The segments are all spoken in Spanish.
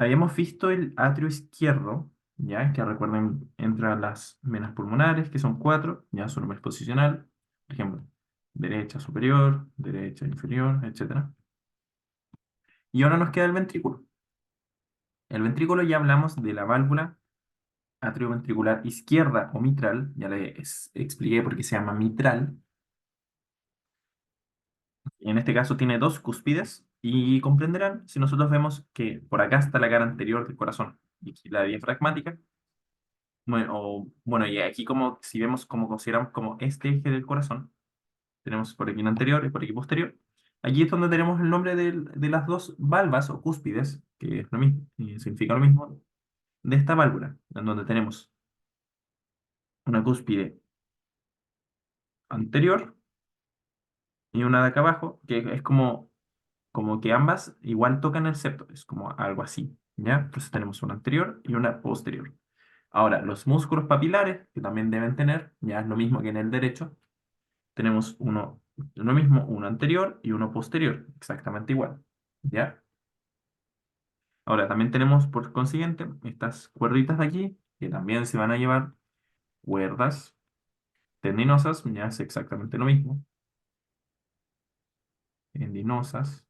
habíamos visto el atrio izquierdo, ya, que recuerden, entran las venas pulmonares, que son cuatro, ya su nombre es posicional, por ejemplo, derecha superior, derecha inferior, etcétera. Y ahora nos queda el ventrículo. El ventrículo ya hablamos de la válvula atrioventricular izquierda o mitral, ya les expliqué por qué se llama mitral. En este caso tiene dos cúspides y comprenderán si nosotros vemos que por acá está la cara anterior del corazón y aquí la diafragmática. Bueno, y aquí como si vemos como consideramos como este eje del corazón, tenemos por aquí un anterior y por aquí posterior. Allí es donde tenemos el nombre de las dos valvas o cúspides, que es lo mismo, significa lo mismo, de esta válvula, en donde tenemos una cúspide anterior y una de acá abajo, que es como que ambas igual tocan el septo, es como algo así, ¿ya? Entonces tenemos una anterior y una posterior. Ahora, los músculos papilares, que también deben tener, ya es lo mismo que en el derecho, tenemos uno mismo, uno anterior y uno posterior, exactamente igual, ¿ya? Ahora, también tenemos, por consiguiente, estas cuerditas de aquí, que también se van a llevar cuerdas tendinosas, ya es exactamente lo mismo, tendinosas.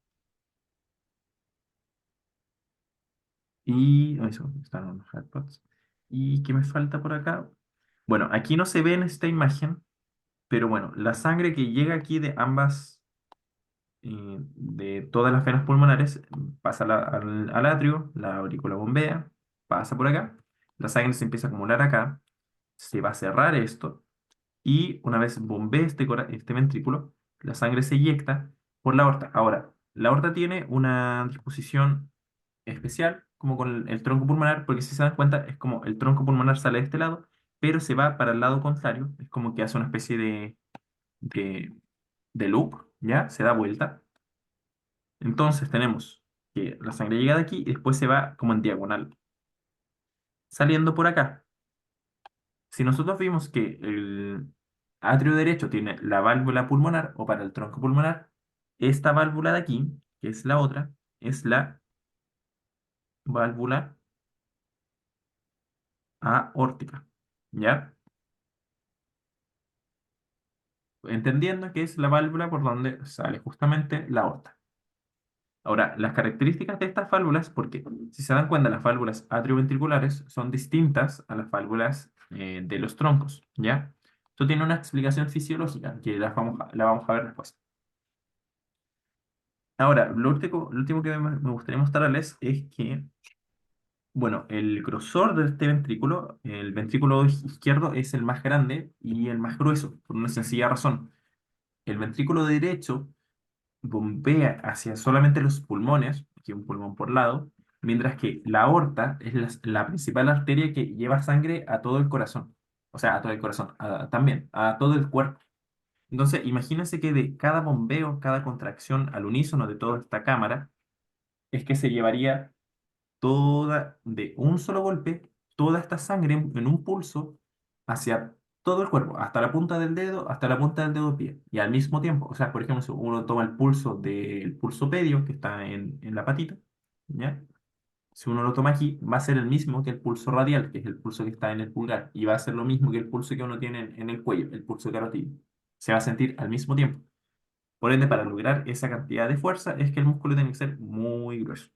Y eso, están los AirPods. ¿Y qué me falta por acá? Bueno, aquí no se ve en esta imagen, pero bueno, la sangre que llega aquí de ambas, de todas las venas pulmonares, pasa al atrio, la aurícula bombea, pasa por acá, la sangre se empieza a acumular acá, se va a cerrar esto, y una vez bombee este ventrículo, la sangre se eyecta por la aorta. Ahora, la aorta tiene una disposición especial, como con el tronco pulmonar, porque si se dan cuenta, es como el tronco pulmonar sale de este lado, pero se va para el lado contrario, es como que hace una especie de, de loop, ¿ya? Se da vuelta. Entonces tenemos que la sangre llega de aquí y después se va como en diagonal, saliendo por acá. Si nosotros vimos que el atrio derecho tiene la válvula pulmonar o para el tronco pulmonar, esta válvula de aquí, que es la otra, es la válvula aórtica, ¿ya? Entendiendo que es la válvula por donde sale justamente la aorta. Ahora, las características de estas válvulas, porque si se dan cuenta, las válvulas atrioventriculares son distintas a las válvulas de los troncos, ¿ya? Esto tiene una explicación fisiológica que la vamos a ver después. Ahora, lo último que me gustaría mostrarles es que, bueno, el grosor de este ventrículo, el ventrículo izquierdo es el más grande y el más grueso, por una sencilla razón. El ventrículo derecho bombea hacia solamente los pulmones, aquí un pulmón por lado, mientras que la aorta es la principal arteria que lleva sangre a todo el corazón. O sea, a todo el corazón, también, a todo el cuerpo. Entonces, imagínense que de cada bombeo, cada contracción al unísono de toda esta cámara, es que se llevaría toda, de un solo golpe, toda esta sangre en un pulso hacia todo el cuerpo, hasta la punta del dedo, hasta la punta del dedo pie. Y al mismo tiempo, o sea, por ejemplo, si uno toma el pulso del pulso pedio, que está en la patita, ¿ya? Si uno lo toma aquí, va a ser el mismo que el pulso radial, que es el pulso que está en el pulgar, y va a ser lo mismo que el pulso que uno tiene en el cuello, el pulso carotídeo. Se va a sentir al mismo tiempo. Por ende, para lograr esa cantidad de fuerza, es que el músculo tiene que ser muy grueso.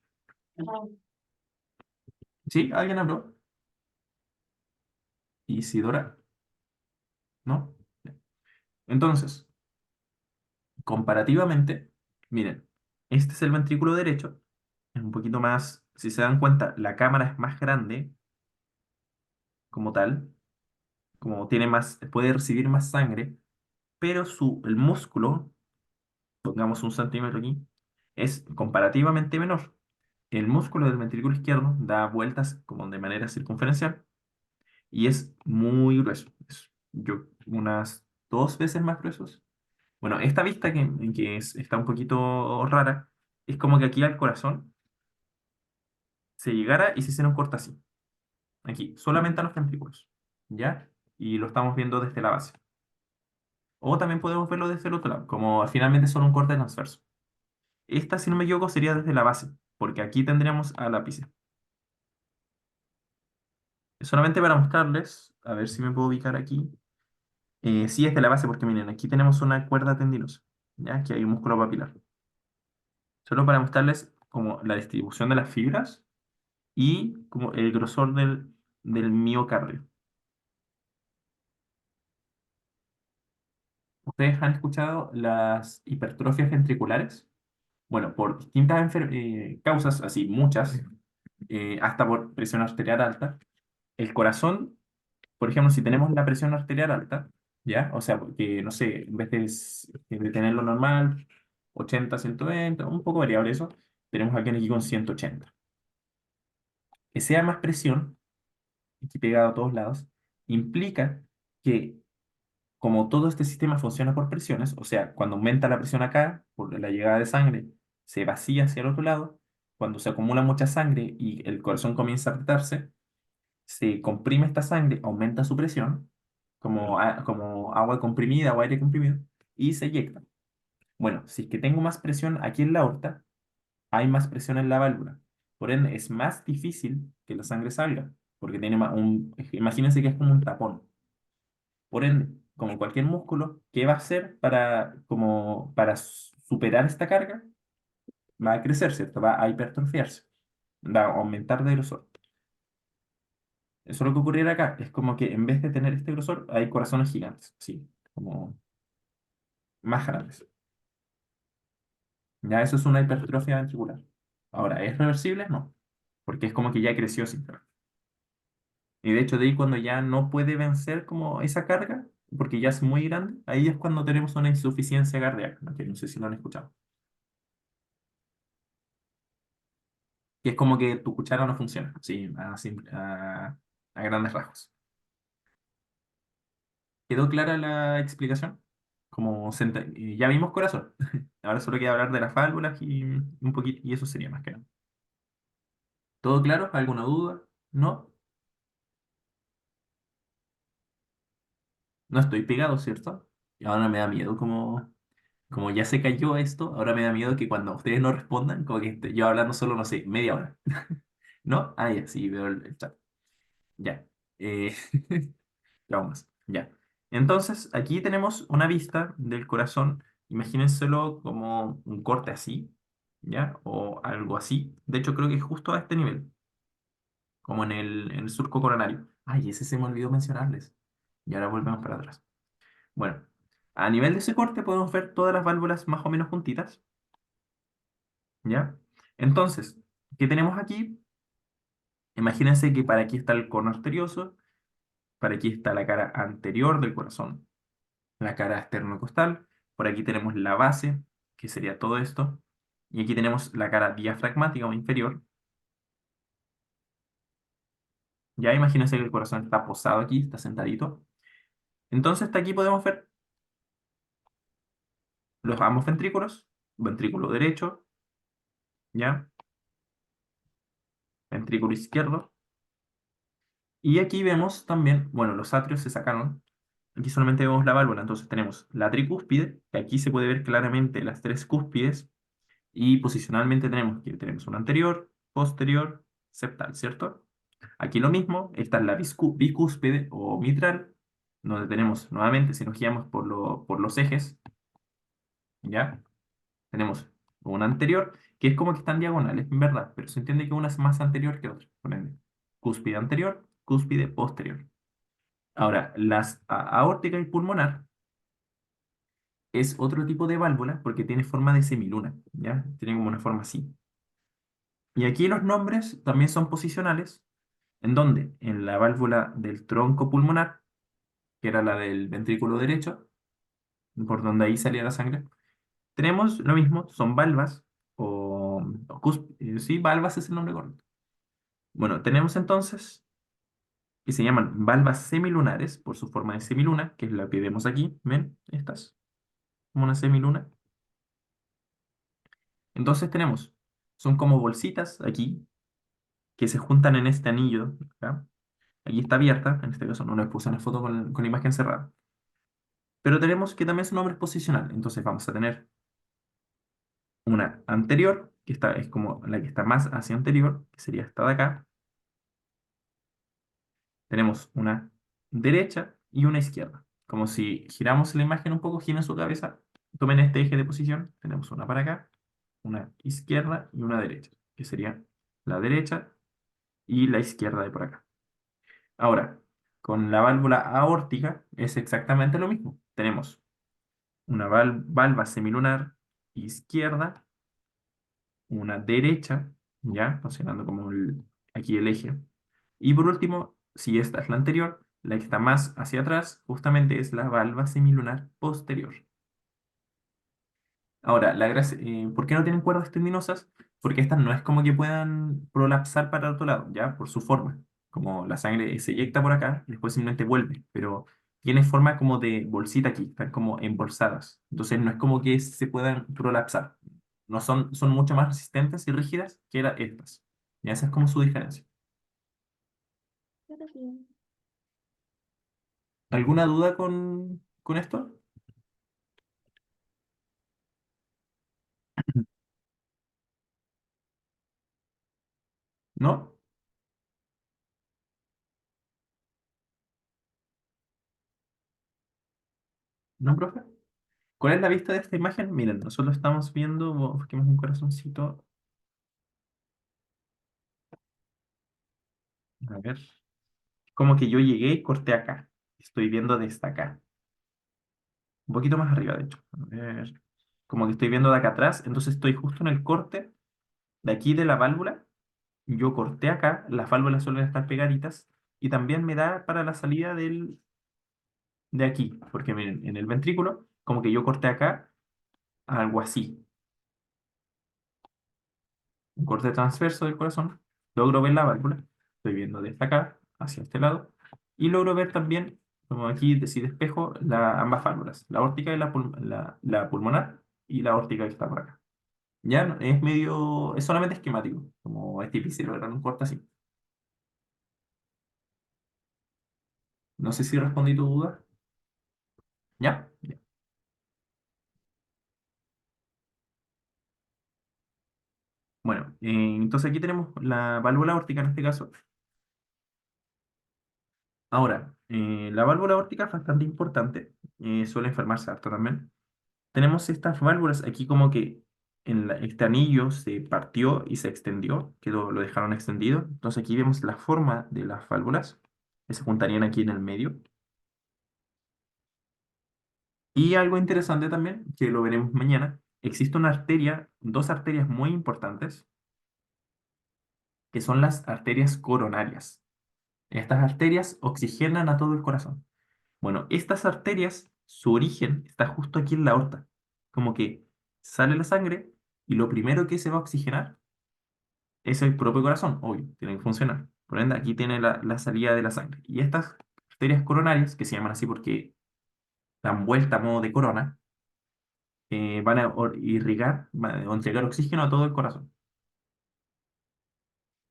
¿Sí? ¿Alguien habló? Isidora, ¿no? Entonces, comparativamente, miren, este es el ventrículo derecho, es un poquito más, si se dan cuenta, la cámara es más grande como tal, como tiene más, puede recibir más sangre, pero el músculo, pongamos un centímetro aquí, es comparativamente menor. El músculo del ventrículo izquierdo da vueltas como de manera circunferencial y es muy grueso. Yo, unas dos veces más grueso. Bueno, esta vista está un poquito rara, es como que aquí al corazón se llegara y se hiciera un corte así. Aquí, solamente a los ventrículos. ¿Ya? Y lo estamos viendo desde la base. O también podemos verlo desde el otro lado, como finalmente solo un corte transverso. Esta, si no me equivoco, sería desde la base, porque aquí tendríamos al ápice. Solamente para mostrarles, a ver si me puedo ubicar aquí. Sí, es de la base, porque miren, aquí tenemos una cuerda tendinosa, ¿ya? Aquí hay un músculo papilar. Solo para mostrarles como la distribución de las fibras y como el grosor del miocardio. ¿Ustedes han escuchado las hipertrofias ventriculares? Bueno, por distintas causas, así muchas, hasta por presión arterial alta, el corazón, por ejemplo, si tenemos la presión arterial alta, ¿ya? O sea, porque, no sé, en vez de tenerlo normal, 80, 120, un poco variable eso, tenemos alguien aquí con 180. Que sea más presión, aquí pegado a todos lados, implica que como todo este sistema funciona por presiones, o sea, cuando aumenta la presión acá, por la llegada de sangre, se vacía hacia el otro lado, cuando se acumula mucha sangre y el corazón comienza a apretarse, se comprime esta sangre, aumenta su presión, como agua comprimida o aire comprimido, y se eyecta. Bueno, si es que tengo más presión aquí en la aorta, hay más presión en la válvula. Por ende, es más difícil que la sangre salga, porque tiene imagínense que es como un tapón. Por ende, como cualquier músculo, ¿qué va a hacer para superar esta carga? Va a crecer, ¿cierto? Va a hipertrofiarse, va a aumentar de grosor. Eso es lo que ocurriera acá. Es como que en vez de tener este grosor, hay corazones gigantes, sí, como más grandes. Ya eso es una hipertrofia ventricular. Ahora, ¿es reversible? No, porque es como que ya creció sin querer. Y de hecho, de ahí cuando ya no puede vencer como esa carga, porque ya es muy grande, ahí es cuando tenemos una insuficiencia cardíaca, ¿no? Que no sé si lo han escuchado. Que es como que tu cuchara no funciona, sí, a grandes rasgos. ¿Quedó clara la explicación? Ya vimos corazón. Ahora solo queda hablar de las válvulas y un poquito, y eso sería más que nada. ¿Todo claro? ¿Alguna duda? ¿No? No estoy pegado, ¿cierto? Y ahora me da miedo como ya se cayó esto, ahora me da miedo que cuando ustedes no respondan, como que yo hablando solo, no sé, media hora. ¿No? Ah, ya, sí, veo el chat. Ya. Eh, traumas. Ya. Entonces, aquí tenemos una vista del corazón. Imagínenselo como un corte así, ¿ya? O algo así. De hecho, creo que es justo a este nivel, como en el surco coronario. Ay, ese se me olvidó mencionarles. Y ahora volvemos para atrás. Bueno, a nivel de ese corte podemos ver todas las válvulas más o menos juntitas, ¿ya? Entonces, ¿qué tenemos aquí? Imagínense que para aquí está el cono arterioso, para aquí está la cara anterior del corazón, la cara esternocostal, por aquí tenemos la base, que sería todo esto, y aquí tenemos la cara diafragmática o inferior. Ya imagínense que el corazón está posado aquí, está sentadito. Entonces hasta aquí podemos ver los ambos ventrículos, ventrículo derecho, ya, ventrículo izquierdo, y aquí vemos también, bueno, los atrios se sacaron, aquí solamente vemos la válvula, entonces tenemos la tricúspide, que aquí se puede ver claramente las tres cúspides. Y posicionalmente tenemos un anterior, posterior, septal, ¿cierto? Aquí lo mismo, esta es la bicúspide o mitral, donde tenemos nuevamente, si nos guiamos por los ejes, ¿ya? Tenemos una anterior, que es como que están diagonales, en verdad, pero se entiende que una es más anterior que otra. Por ende, cúspide anterior, cúspide posterior. Ahora, las aórtica y pulmonar es otro tipo de válvula porque tiene forma de semiluna, ¿ya? Tiene como una forma así. Y aquí los nombres también son posicionales. ¿En dónde? En la válvula del tronco pulmonar, que era la del ventrículo derecho, por donde ahí salía la sangre. Tenemos lo mismo, son valvas, sí, valvas es el nombre correcto. Bueno, tenemos entonces que se llaman valvas semilunares por su forma de semiluna, que es la que vemos aquí, ¿ven? Estas, como una semiluna. Entonces tenemos, son como bolsitas aquí, que se juntan en este anillo, ¿ya? Aquí está abierta, en este caso no les puse una foto con la imagen cerrada. Pero tenemos que también su nombre es posicional. Entonces vamos a tener una anterior, es como la que está más hacia anterior, que sería esta de acá. Tenemos una derecha y una izquierda. Como si giramos la imagen un poco, giren su cabeza, tomen este eje de posición, tenemos una para acá, una izquierda y una derecha, que sería la derecha y la izquierda de por acá. Ahora, con la válvula aórtica es exactamente lo mismo. Tenemos una valva semilunar izquierda, una derecha, ya, considerando como aquí el eje. Y por último, si esta es la anterior, la que está más hacia atrás, justamente es la valva semilunar posterior. Ahora, ¿por qué no tienen cuerdas tendinosas? Porque estas no es como que puedan prolapsar para el otro lado, ¿ya? Por su forma. Como la sangre se eyecta por acá y después simplemente vuelve, pero tiene forma como de bolsita aquí, están como embolsadas. Entonces no es como que se puedan prolapsar. No son mucho más resistentes y rígidas que estas. Y esa es como su diferencia. ¿Alguna duda con esto? ¿No? ¿No, profe? ¿Cuál es la vista de esta imagen? Miren, nosotros estamos viendo, busquemos un corazoncito. A ver. Como que yo llegué y corté acá. Estoy viendo desde acá. Un poquito más arriba, de hecho. A ver. Como que estoy viendo de acá atrás. Entonces estoy justo en el corte de aquí de la válvula. Yo corté acá. Las válvulas suelen estar pegaditas. Y también me da para la salida de aquí. Porque miren, en el ventrículo, como que yo corté acá algo así. Un corte transverso del corazón. Logro ver la válvula. Estoy viendo desde acá hacia este lado. Y logro ver también, como aquí, si despejo, ambas válvulas, la aórtica y la pulmonar y la aórtica que está por acá. Ya es medio, es solamente esquemático, como es difícil lograr un corte así. No sé si respondí tu duda. ¿Ya? Ya. Bueno, entonces aquí tenemos la válvula aórtica en este caso. Ahora, la válvula aórtica es bastante importante, suele enfermarse harto también. Tenemos estas válvulas aquí como que este anillo se partió y se extendió, que lo dejaron extendido. Entonces aquí vemos la forma de las válvulas que se juntarían aquí en el medio. Y algo interesante también, que lo veremos mañana, existe una arteria, dos arterias muy importantes, que son las arterias coronarias. Estas arterias oxigenan a todo el corazón. Bueno, estas arterias, su origen está justo aquí en la aorta. Como que sale la sangre y lo primero que se va a oxigenar es el propio corazón, obvio, tiene que funcionar. Por ende, aquí tiene la salida de la sangre. Y estas arterias coronarias, que se llaman así porque dan vuelta a modo de corona, van a irrigar, van a entregar oxígeno a todo el corazón.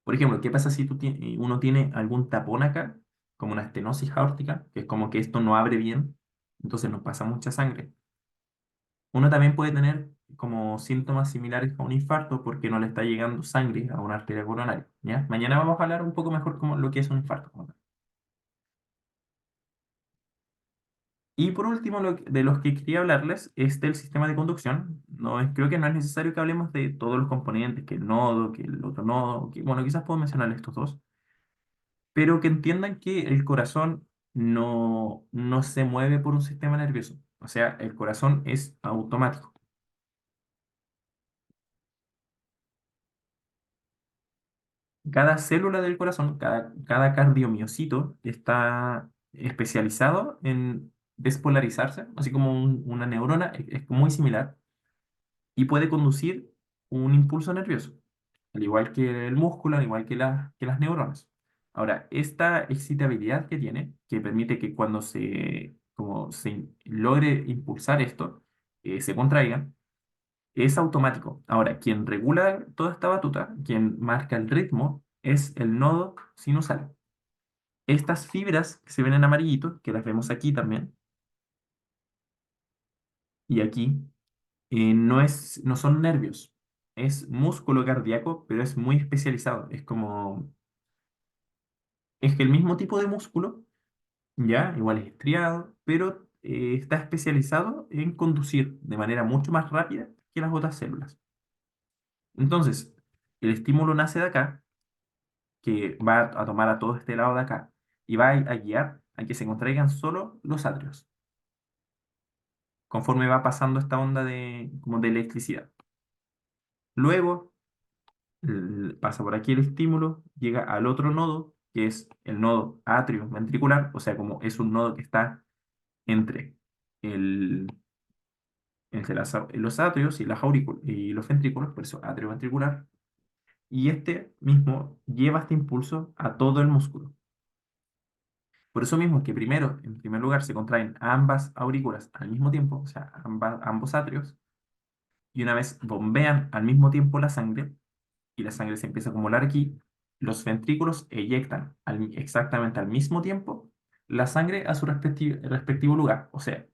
Por ejemplo, ¿qué pasa si uno tiene algún tapón acá, como una estenosis aórtica, que es como que esto no abre bien, entonces no pasa mucha sangre? Uno también puede tener como síntomas similares a un infarto porque no le está llegando sangre a una arteria coronaria, ¿ya? Mañana vamos a hablar un poco mejor como lo que es un infarto. Y por último, de los que quería hablarles es del sistema de conducción. Creo que no es necesario que hablemos de todos los componentes, que el nodo, que el otro nodo, bueno, quizás puedo mencionar estos dos, pero que entiendan que el corazón no se mueve por un sistema nervioso. O sea, el corazón es automático. Cada célula del corazón, cada cardiomiocito está especializado en despolarizarse, así como una neurona, es muy similar y puede conducir un impulso nervioso, al igual que el músculo, al igual que las neuronas. Ahora, esta excitabilidad que tiene, que permite que cuando como se logre impulsar esto, se contraiga, es automático. Ahora, quien regula toda esta batuta, quien marca el ritmo, es el nodo sinusal. Estas fibras que se ven en amarillito, que las vemos aquí también, y aquí, no son nervios, es músculo cardíaco, pero es muy especializado. Es como es que el mismo tipo de músculo, ya, igual es estriado, pero está especializado en conducir de manera mucho más rápida que las otras células. Entonces, el estímulo nace de acá, que va a tomar a todo este lado de acá, y va a guiar a que se contraigan solo los atrios, conforme va pasando esta onda de, como de electricidad. Luego, pasa por aquí el estímulo, llega al otro nodo, que es el nodo atrioventricular, o sea, como es un nodo que está entre, el, entre los atrios y, y los ventrículos, por eso atrioventricular, y este mismo lleva este impulso a todo el músculo. Por eso mismo es que primero, en primer lugar, se contraen ambas aurículas al mismo tiempo, o sea, ambos atrios, y una vez bombean al mismo tiempo la sangre, y la sangre se empieza a acumular aquí, los ventrículos eyectan exactamente al mismo tiempo la sangre a su respectivo lugar. O sea,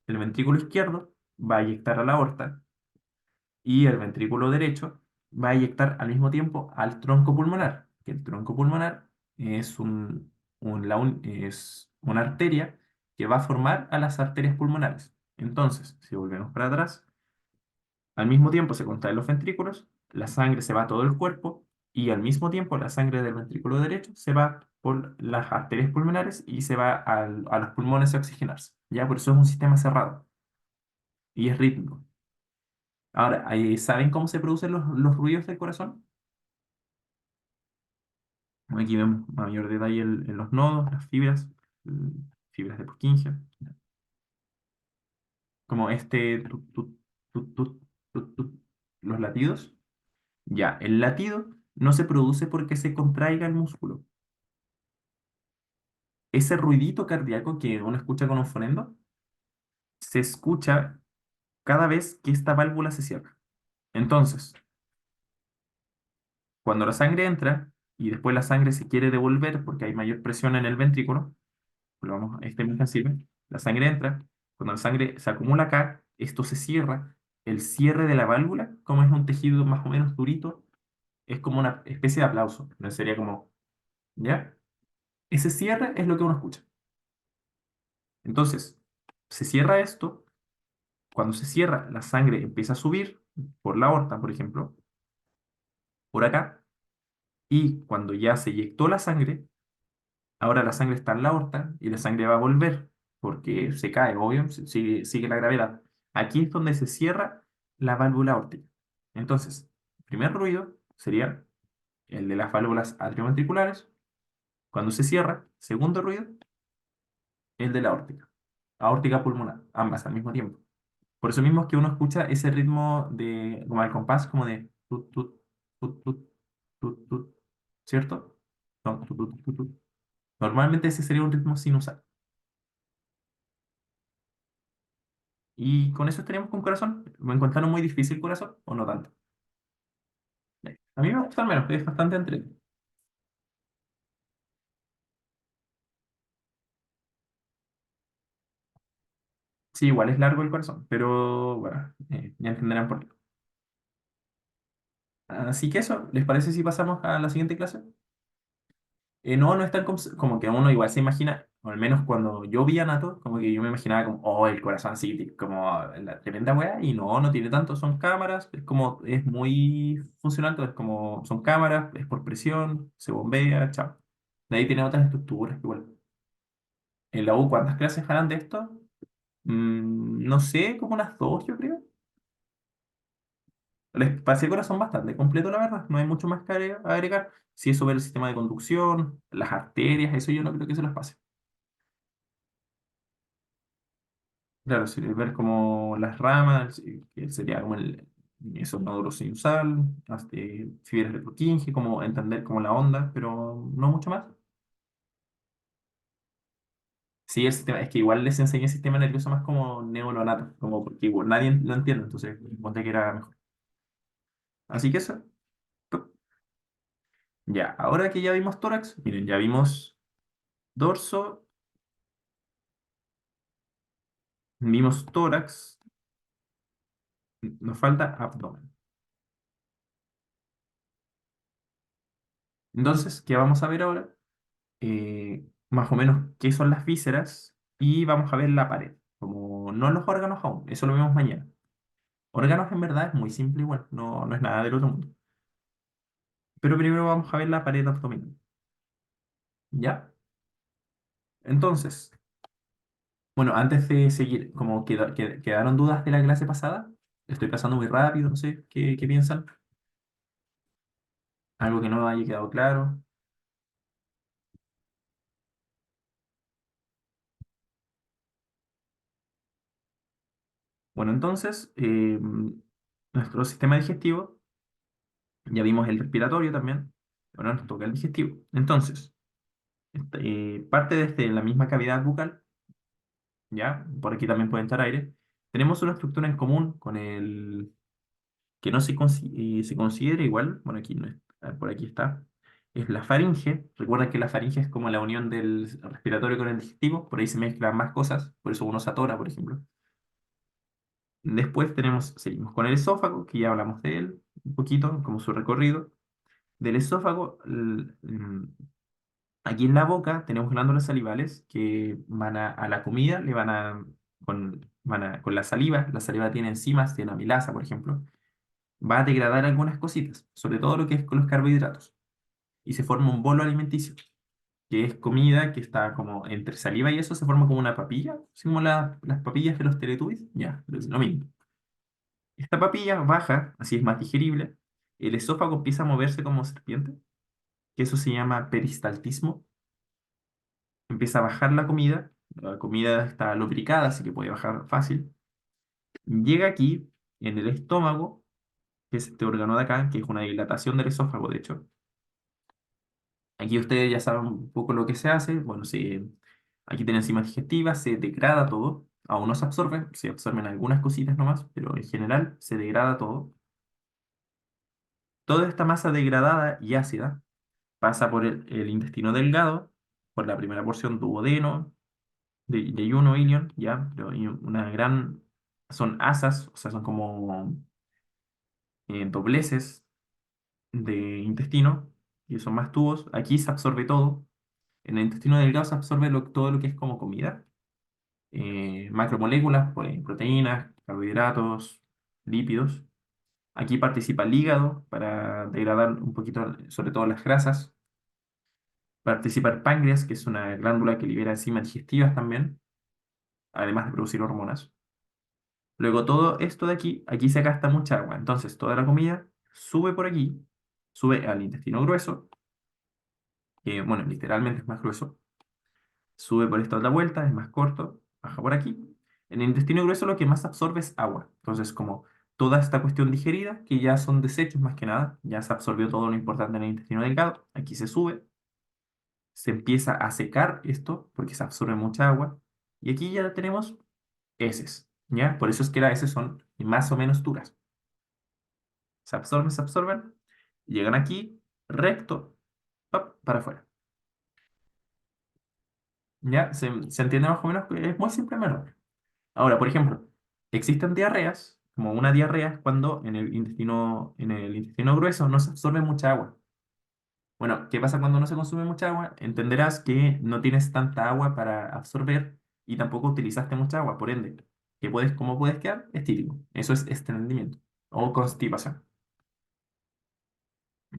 el ventrículo izquierdo va a eyectar a la aorta y el ventrículo derecho va a eyectar al mismo tiempo al tronco pulmonar, que el tronco pulmonar es, es una arteria que va a formar a las arterias pulmonares. Entonces, si volvemos para atrás, al mismo tiempo se contraen los ventrículos, la sangre se va a todo el cuerpo y al mismo tiempo la sangre del ventrículo derecho se va por las arterias pulmonares y se va a los pulmones a oxigenarse. ¿Ya? Por eso es un sistema cerrado y es rítmico. Ahora, ¿saben cómo se producen los ruidos del corazón? Aquí vemos mayor detalle en los nodos, las fibras, mm, fibras de Purkinje, como este tut, tut, tut, tut, tut, tut, los latidos. Ya, el latido no se produce porque se contraiga el músculo. Ese ruidito cardíaco que uno escucha con un fonendo se escucha cada vez que esta válvula se cierra. Entonces, cuando la sangre entra y después la sangre se quiere devolver porque hay mayor presión en el ventrículo, volvamos a este mismo sirve, la sangre entra, cuando la sangre se acumula acá, esto se cierra, el cierre de la válvula, como es un tejido más o menos durito, es como una especie de aplauso, no sería como, ¿ya? Ese cierre es lo que uno escucha. Entonces, se cierra esto. Cuando se cierra, la sangre empieza a subir por la aorta, por ejemplo, por acá, y cuando ya se eyectó la sangre, ahora la sangre está en la aorta y la sangre va a volver, porque se cae, obvio, sigue la gravedad. Aquí es donde se cierra la válvula aórtica. Entonces, el primer ruido sería el de las válvulas atrioventriculares. Cuando se cierra, segundo ruido, el de la aórtica. Aórtica pulmonar, ambas al mismo tiempo. Por eso mismo es que uno escucha ese ritmo de, como al compás, como de tut, tut, tut, tut, tut, tut, ¿cierto? No, tut, tut, tut, tut. Normalmente ese sería un ritmo sinusal. Y con eso estaríamos con corazón. ¿Me encontraron muy difícil corazón o no tanto? A mí me gusta al menos, es bastante entretenido. Sí, igual es largo el corazón, pero bueno, ya entenderán por qué. Así que eso, ¿les parece si pasamos a la siguiente clase? No, no es tan como que uno igual se imagina, o al menos cuando yo vi a Nato, como que yo me imaginaba como, oh, el corazón así, como la tremenda weá, y no, no tiene tanto, son cámaras, es como, es muy funcional, todo es como, son cámaras, es por presión, se bombea, chao. De ahí tiene otras estructuras, igual. En la U, ¿cuántas clases harán de esto? No sé, como unas dos, yo creo. El espacio del corazón bastante completo, la verdad, no hay mucho más que agregar. Si eso ver el sistema de conducción, las arterias, eso yo no creo que se los pase. Claro, sí, ver como las ramas, que sería como esos nódulos sinusal, hasta fibras de Purkinje, como entender como la onda, pero no mucho más. Sí, el sistema, es que igual les enseñé el sistema nervioso más como neonato, como porque igual nadie lo entiende, entonces ponte que era mejor. Así que eso, ya, ahora que ya vimos tórax, miren, ya vimos dorso, vimos tórax, nos falta abdomen. Entonces, ¿qué vamos a ver ahora? más o menos qué son las vísceras y vamos a ver la pared. Como no los órganos aún, eso lo vemos mañana. Órganos en verdad es muy simple igual, no es nada del otro mundo. Pero primero vamos a ver la pared abdominal. ¿Ya? Entonces, bueno, antes de seguir, como quedaron dudas de la clase pasada, estoy pasando muy rápido, no sé, ¿qué piensan? Algo que no haya quedado claro. Bueno, entonces, nuestro sistema digestivo, ya vimos el respiratorio también, ahora nos toca el digestivo. Entonces, parte desde la misma cavidad bucal, ¿ya? Por aquí también puede entrar aire. Tenemos una estructura en común con el que no se considera igual, bueno, aquí no es, por aquí está, es la faringe. Recuerda que la faringe es como la unión del respiratorio con el digestivo, por ahí se mezclan más cosas, por eso uno se atora, por ejemplo. Después seguimos con el esófago, que ya hablamos de él un poquito, como su recorrido. Del esófago, aquí en la boca tenemos glándulas salivales que van a la comida, con la saliva tiene enzimas, tiene amilasa, por ejemplo, va a degradar algunas cositas, sobre todo lo que es con los carbohidratos, y se forma un bolo alimenticio, que es comida que está como entre saliva y eso se forma como una papilla, así como las papillas de los Teletubbies, ya, es lo mismo. Esta papilla baja, así es más digerible, el esófago empieza a moverse como serpiente, que eso se llama peristaltismo, empieza a bajar la comida está lubricada, así que puede bajar fácil, llega aquí, en el estómago, que es este órgano de acá, que es una dilatación del esófago, de hecho. Aquí ustedes ya saben un poco lo que se hace. Bueno, aquí tienen enzimas digestivas, se degrada todo. Aún no se absorben algunas cositas nomás, pero en general se degrada todo. Toda esta masa degradada y ácida pasa por el intestino delgado, por la primera porción duodeno, de yuyuno, ilion, ya, pero hay una gran, son asas, o sea, son como dobleces de intestino, y son más tubos. Aquí se absorbe todo. En el intestino delgado se absorbe todo lo que es como comida, macromoléculas, proteínas, carbohidratos, lípidos. Aquí participa el hígado para degradar un poquito, sobre todo las grasas. Participa el páncreas, que es una glándula que libera enzimas digestivas también, además de producir hormonas. Luego todo esto de aquí se gasta mucha agua. Entonces toda la comida sube por aquí, sube al intestino grueso, que bueno, literalmente es más grueso, sube por esta otra vuelta, es más corto, baja por aquí. En el intestino grueso lo que más absorbe es agua. Entonces, como toda esta cuestión digerida, que ya son desechos más que nada, ya se absorbió todo lo importante en el intestino delgado, aquí se sube, se empieza a secar esto, porque se absorbe mucha agua, y aquí ya tenemos heces, ¿ya? Por eso es que las heces son más o menos duras. Se absorben, llegan aquí, recto, ¡pap! Para afuera. ¿Ya? ¿Se entiende más o menos? Es muy simple, en verdad. Ahora, por ejemplo, existen diarreas, como una diarrea es cuando en el intestino grueso no se absorbe mucha agua. Bueno, ¿qué pasa cuando no se consume mucha agua? Entenderás que no tienes tanta agua para absorber y tampoco utilizaste mucha agua, por ende, ¿cómo puedes quedar? Estírico. Eso es estreñimiento o constipación.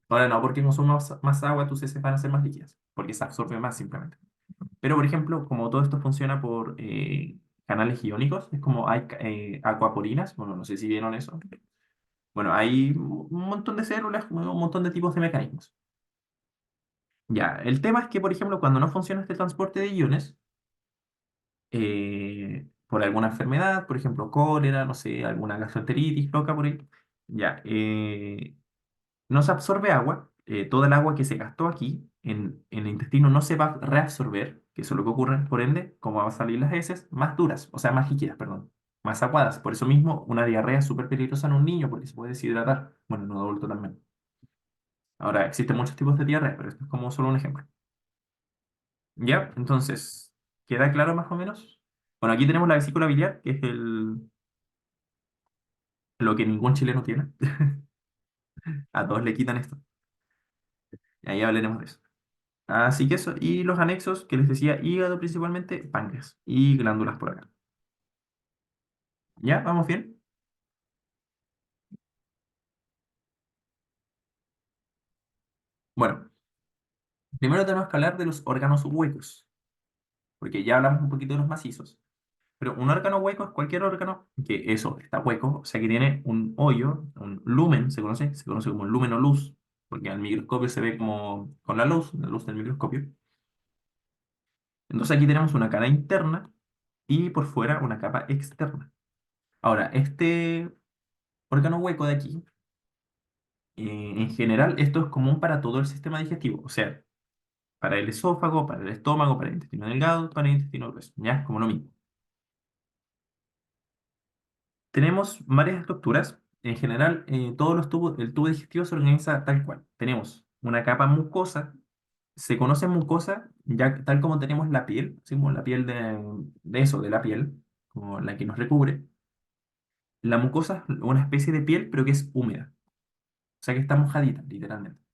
Ahora no, porque consumas más agua, tus heces van a ser más líquidas, porque se absorbe más simplemente. Pero, por ejemplo, como todo esto funciona por canales iónicos, es como hay acuaporinas, bueno, no sé si vieron eso. Bueno, hay un montón de células, un montón de tipos de mecanismos. Ya, el tema es que, por ejemplo, cuando no funciona este transporte de iones, por alguna enfermedad, por ejemplo, cólera, no sé, alguna gastroenteritis loca por ahí, ya, no se absorbe agua, toda el agua que se gastó aquí en el intestino no se va a reabsorber, que eso es lo que ocurre, por ende, como van a salir las heces, más duras, o sea, más líquidas, perdón, más aguadas. Por eso mismo, una diarrea es súper peligrosa en un niño porque se puede deshidratar. Bueno, en un adulto también. Ahora, existen muchos tipos de diarrea, pero esto es como solo un ejemplo. ¿Ya? Entonces, ¿queda claro más o menos? Bueno, aquí tenemos la vesícula biliar, que es lo que ningún chileno tiene. A todos le quitan esto. Y ahí hablaremos de eso. Así que eso, y los anexos que les decía, hígado principalmente, páncreas y glándulas por acá. ¿Ya? ¿Vamos bien? Bueno, primero tenemos que hablar de los órganos huecos, porque ya hablamos un poquito de los macizos. Pero un órgano hueco es cualquier órgano que eso está hueco, o sea que tiene un hoyo, un lumen, se conoce como lumen o luz, porque al microscopio se ve como con la luz del microscopio. Entonces aquí tenemos una cara interna y por fuera una capa externa. Ahora, este órgano hueco de aquí, en general, esto es común para todo el sistema digestivo, o sea, para el esófago, para el estómago, para el intestino delgado, para el intestino grueso, ya es como lo mismo. Tenemos varias estructuras. En general, todos los tubos, el tubo digestivo se organiza tal cual. Tenemos una capa mucosa, se conoce mucosa, ya tal como tenemos la piel, así como la piel de eso, de la piel, como la que nos recubre. La mucosa es una especie de piel, pero que es húmeda, o sea que está mojadita, literalmente.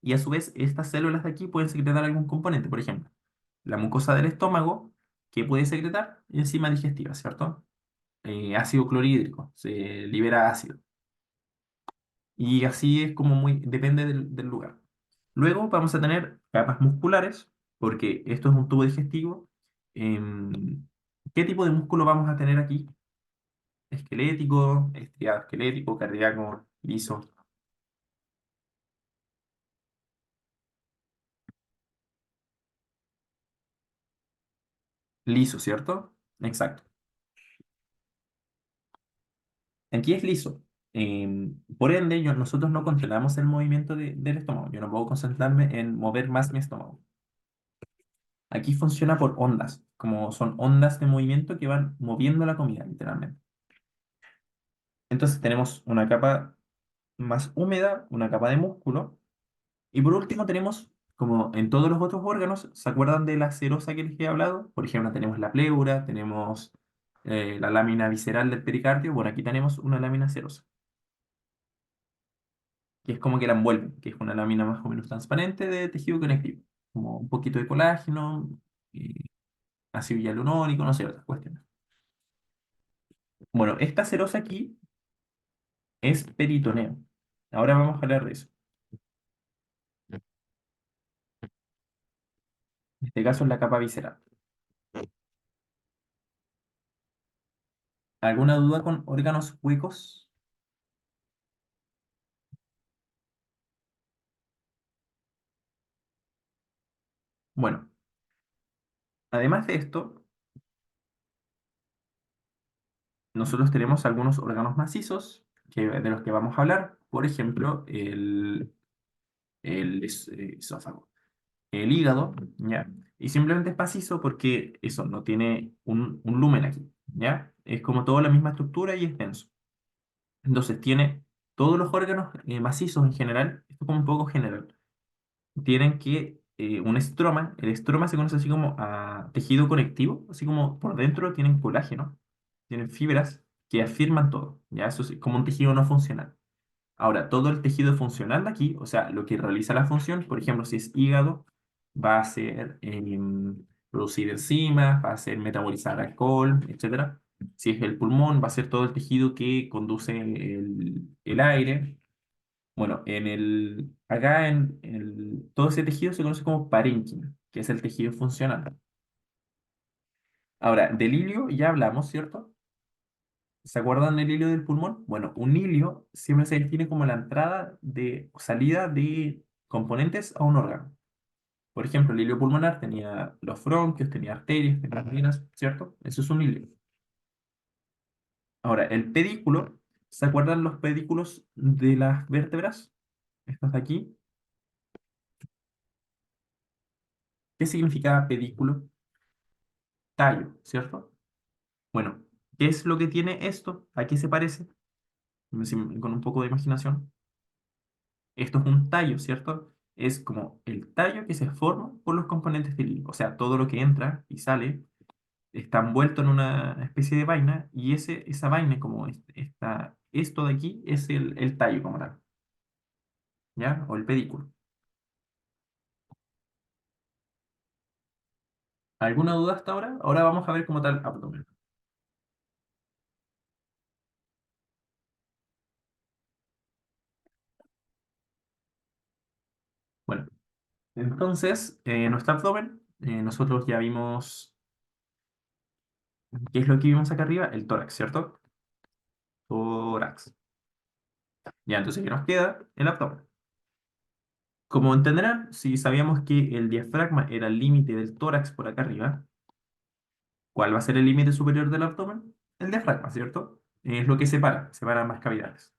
Y a su vez, estas células de aquí pueden secretar algún componente, por ejemplo, la mucosa del estómago, que puede secretar enzima digestiva, ¿cierto? Ácido clorhídrico, se libera ácido. Y así es como muy, depende del lugar. Luego vamos a tener capas musculares, porque esto es un tubo digestivo. Em, ¿Qué tipo de músculo vamos a tener aquí? Esquelético, estriado esquelético, cardíaco, liso. Liso, ¿cierto? Exacto. Aquí es liso. Por ende, nosotros no controlamos el movimiento del estómago. Yo no puedo concentrarme en mover más mi estómago. Aquí funciona por ondas, como son ondas de movimiento que van moviendo la comida, literalmente. Entonces tenemos una capa más húmeda, una capa de músculo, y por último tenemos, como en todos los otros órganos, ¿se acuerdan de la serosa que les he hablado? Por ejemplo, tenemos la pleura, tenemos la lámina visceral del pericardio. Bueno, aquí tenemos una lámina serosa, que es como que la envuelve, que es una lámina más o menos transparente de tejido conectivo, como un poquito de colágeno, ácido hialurónico, no sé, otras cuestiones. Bueno, esta serosa aquí es peritoneo. Ahora vamos a hablar de eso. En este caso es la capa visceral. ¿Alguna duda con órganos huecos? Bueno, además de esto, nosotros tenemos algunos órganos macizos de los que vamos a hablar. Por ejemplo, el esófago, el hígado, ¿ya? Y simplemente es macizo porque eso no tiene un lumen aquí, ¿ya? Es como toda la misma estructura y es denso. Entonces tiene todos los órganos macizos en general, esto es como un poco general, tienen que un estroma, el estroma se conoce así como tejido conectivo, así como por dentro tienen colágeno, tienen fibras que afirman todo, ya eso es como un tejido no funcional. Ahora, todo el tejido funcional de aquí, o sea, lo que realiza la función, por ejemplo, si es hígado, va a ser producir enzimas, va a ser metabolizar alcohol, etcétera. Si es el pulmón, va a ser todo el tejido que conduce el aire. Bueno, acá todo ese tejido se conoce como parénquima, que es el tejido funcional. Ahora, del hilio ya hablamos, ¿cierto? ¿Se acuerdan del hilio del pulmón? Bueno, un hilio siempre se define como la entrada de o salida de componentes a un órgano. Por ejemplo, el hilio pulmonar tenía los bronquios, tenía arterias, tenía venas, ¿cierto? Eso es un hilio. Ahora, el pedículo, ¿se acuerdan los pedículos de las vértebras? Estos de aquí. ¿Qué significa pedículo? Tallo, ¿cierto? Bueno, ¿qué es lo que tiene esto? ¿A qué se parece? Con un poco de imaginación. Esto es un tallo, ¿cierto? Es como el tallo que se forma por los componentes del hilo. O sea, todo lo que entra y sale está envuelto en una especie de vaina y esa vaina, como esto de aquí, es el tallo como tal, ¿ya? O el pedículo. ¿Alguna duda hasta ahora? Ahora vamos a ver cómo tal abdomen. Bueno, entonces, nuestro abdomen, nosotros ya vimos, ¿qué es lo que vimos acá arriba? El tórax, ¿cierto? Tórax. Ya, entonces, ¿qué nos queda? El abdomen. Como entenderán, si sabíamos que el diafragma era el límite del tórax por acá arriba, ¿cuál va a ser el límite superior del abdomen? El diafragma, ¿cierto? Es lo que separa ambas cavidades.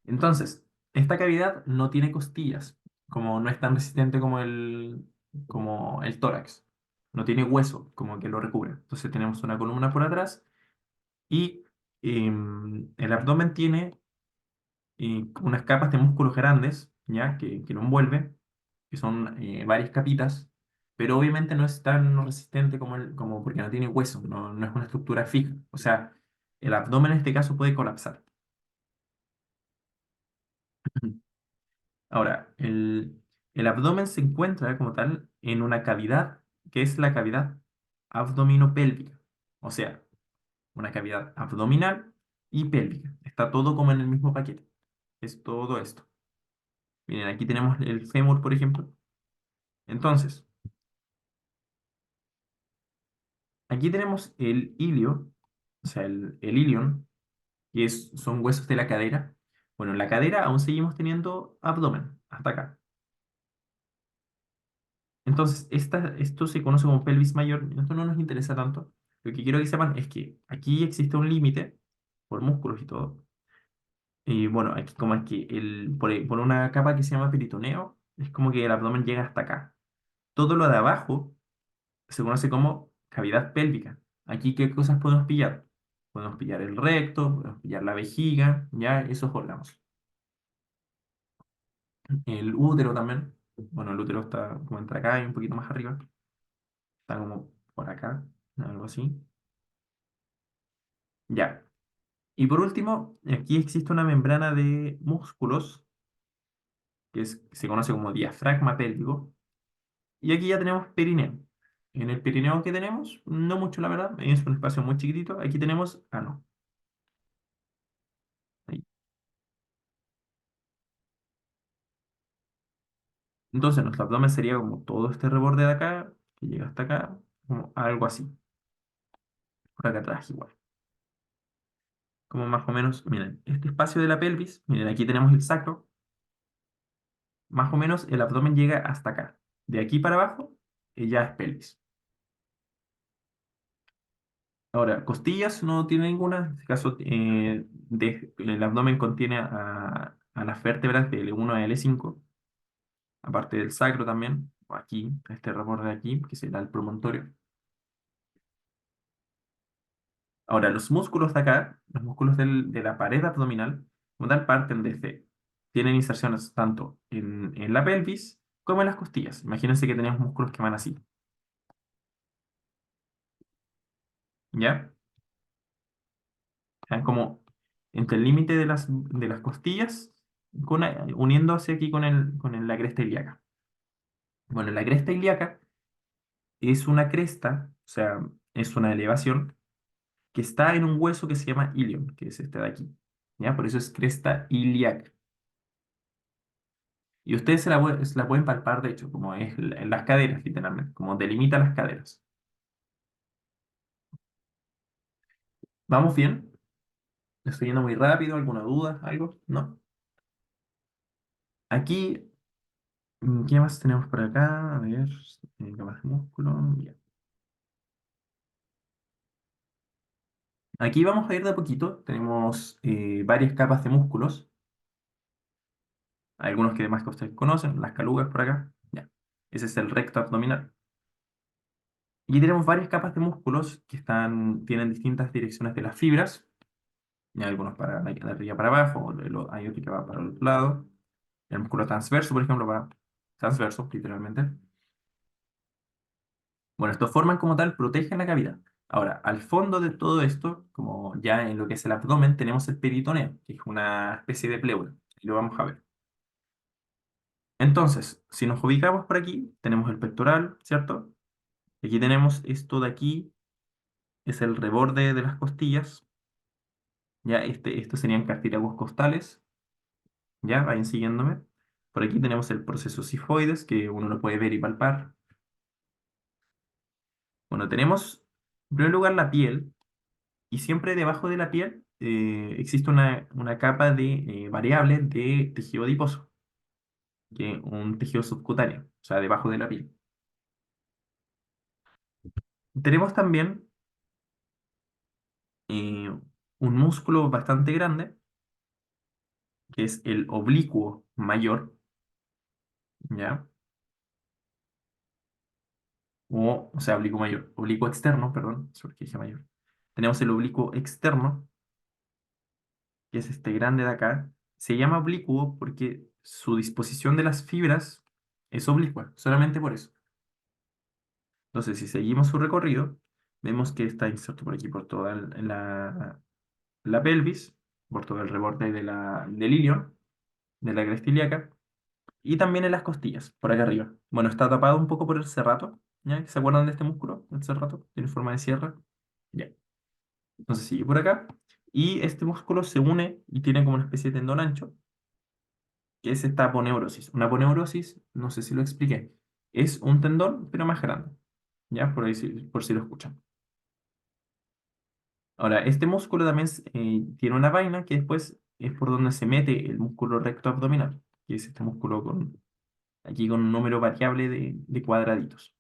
Entonces, esta cavidad no tiene costillas, como no es tan resistente como el tórax. No tiene hueso, como que lo recubre. Entonces tenemos una columna por atrás y el abdomen tiene unas capas de músculos grandes, ¿ya? Que lo envuelven, que son varias capitas, pero obviamente no es tan resistente como porque no tiene hueso, no es una estructura fija. O sea, el abdomen en este caso puede colapsar. Ahora, el abdomen se encuentra como tal en una cavidad que es la cavidad abdominopélvica. O sea, una cavidad abdominal y pélvica. Está todo como en el mismo paquete. Es todo esto. Miren, aquí tenemos el fémur, por ejemplo. Entonces, aquí tenemos el ilio, o sea, el ilion, son huesos de la cadera. Bueno, en la cadera aún seguimos teniendo abdomen, hasta acá. Entonces, esto se conoce como pelvis mayor, esto no nos interesa tanto. Lo que quiero que sepan es que aquí existe un límite por músculos y todo. Y bueno, aquí como es que por una capa que se llama peritoneo, es como que el abdomen llega hasta acá. Todo lo de abajo se conoce como cavidad pélvica. Aquí, ¿qué cosas podemos pillar? Podemos pillar el recto, podemos pillar la vejiga, ya esos órganos. El útero también. Bueno, el útero está como entre acá y un poquito más arriba. Está como por acá, algo así. Ya. Y por último, aquí existe una membrana de músculos se conoce como diafragma pélvico. Y aquí ya tenemos perineo. En el perineo que tenemos, no mucho la verdad, es un espacio muy chiquitito. Aquí tenemos ano. Ahí. Entonces nuestro abdomen sería como todo este reborde de acá, que llega hasta acá, como algo así. Por acá atrás igual. Como más o menos, miren, este espacio de la pelvis, miren, aquí tenemos el sacro, más o menos el abdomen llega hasta acá. De aquí para abajo, ya es pelvis. Ahora, costillas no tiene ninguna. En este caso, el abdomen contiene a las vértebras de L1 a L5, aparte del sacro también, o aquí, este reborde de aquí, que será el promontorio. Ahora, los músculos de acá, los músculos de la pared abdominal, como tal, tienen inserciones tanto en la pelvis como en las costillas. Imagínense que tenemos músculos que van así, ¿ya? Están como entre el límite de las costillas, uniéndose aquí la cresta ilíaca. Bueno, la cresta ilíaca es una cresta, o sea, es una elevación que está en un hueso que se llama ilion, que es este de aquí. ¿Ya? Por eso es cresta ilíaca. Y ustedes se la pueden palpar, de hecho, como es en las caderas, literalmente, como delimita las caderas. ¿Vamos bien? ¿Estoy yendo muy rápido? ¿Alguna duda? ¿Algo? ¿No? Aquí, ¿qué más tenemos por acá? A ver, capas de músculo. Ya. Aquí vamos a ir de a poquito. Tenemos varias capas de músculos. Algunos que además que ustedes conocen, las calugas por acá. Ya. Ese es el recto abdominal. Y aquí tenemos varias capas de músculos tienen distintas direcciones de las fibras. Y algunos de arriba para abajo, hay otro que va para el otro lado. El músculo transverso, por ejemplo, va transverso, literalmente. Bueno, estos forman como tal, protegen la cavidad. Ahora, al fondo de todo esto, como ya en lo que es el abdomen, tenemos el peritoneo, que es una especie de pleura. Y lo vamos a ver. Entonces, si nos ubicamos por aquí, tenemos el pectoral, ¿cierto? Aquí tenemos esto de aquí, es el reborde de las costillas. Ya, estos serían cartílagos costales. Ya, vayan siguiéndome. Por aquí tenemos el proceso sifoides, que uno lo puede ver y palpar. Bueno, tenemos en primer lugar la piel, y siempre debajo de la piel existe una capa de variable de tejido adiposo, que es un tejido subcutáneo, o sea, debajo de la piel. Tenemos también eh, un músculo bastante grande, que es el oblicuo mayor, ¿ya? O sea, oblicuo mayor, oblicuo externo, perdón, es porque dije mayor. Tenemos el oblicuo externo, que es este grande de acá. Se llama oblicuo porque su disposición de las fibras es oblicua, solamente por eso. Entonces, si seguimos su recorrido, vemos que está inserto por aquí, por toda la pelvis, por todo el reborde del ilion, de la cresta ilíaca, y también en las costillas, por acá arriba. Bueno, está tapado un poco por el serrato, ¿ya? ¿Se acuerdan de este músculo? El serrato, tiene forma de sierra. Ya. Entonces sigue por acá. Y este músculo se une y tiene como una especie de tendón ancho, que es esta aponeurosis. Una aponeurosis, no sé si lo expliqué, es un tendón, pero más grande. ¿Ya? Por ahí, por si lo escuchan. Ahora, este músculo también tiene una vaina que después es por donde se mete el músculo recto abdominal, que es este músculo aquí con un número variable de cuadraditos.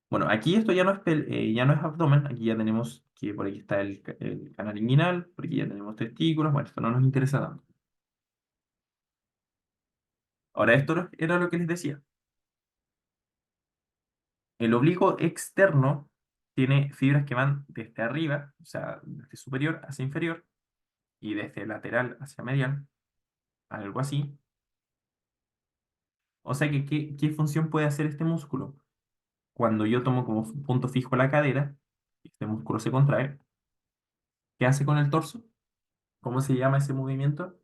Bueno, aquí esto ya no es, ya no es abdomen, aquí ya tenemos que por aquí está el canal inguinal, por aquí ya tenemos testículos, bueno, esto no nos interesa tanto. Ahora, esto era lo que les decía. El oblicuo externo tiene fibras que van desde arriba, o sea, desde superior hacia inferior, y desde lateral hacia medial, algo así. O sea que, ¿qué función puede hacer este músculo? Cuando yo tomo como punto fijo la cadera, este músculo se contrae, ¿qué hace con el torso? ¿Cómo se llama ese movimiento?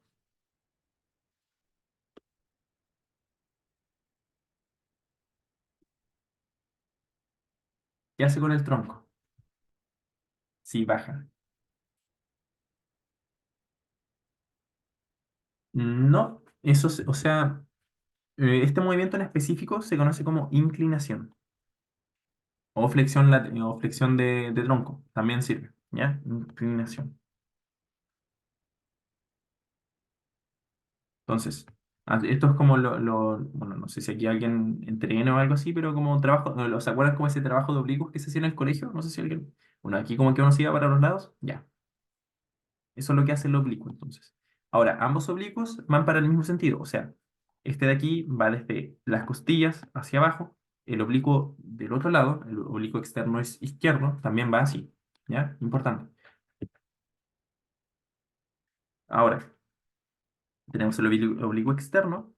¿Qué hace con el tronco? Sí, baja. No, o sea, este movimiento en específico se conoce como inclinación o flexión de tronco, también sirve, ¿ya? Inclinación. Entonces, esto es como bueno, no sé si aquí alguien entrena o algo así, pero como trabajo, ¿se acuerdan como ese trabajo de oblicuos que se hacía en el colegio? No sé si alguien, bueno, aquí como que uno se iba para los lados, ya, eso es lo que hace el oblicuo entonces. Ahora, ambos oblicuos van para el mismo sentido, o sea, este de aquí va desde las costillas hacia abajo, el oblicuo del otro lado, el oblicuo externo es izquierdo, también va así, ¿ya? Importante. Ahora, tenemos el oblicuo externo.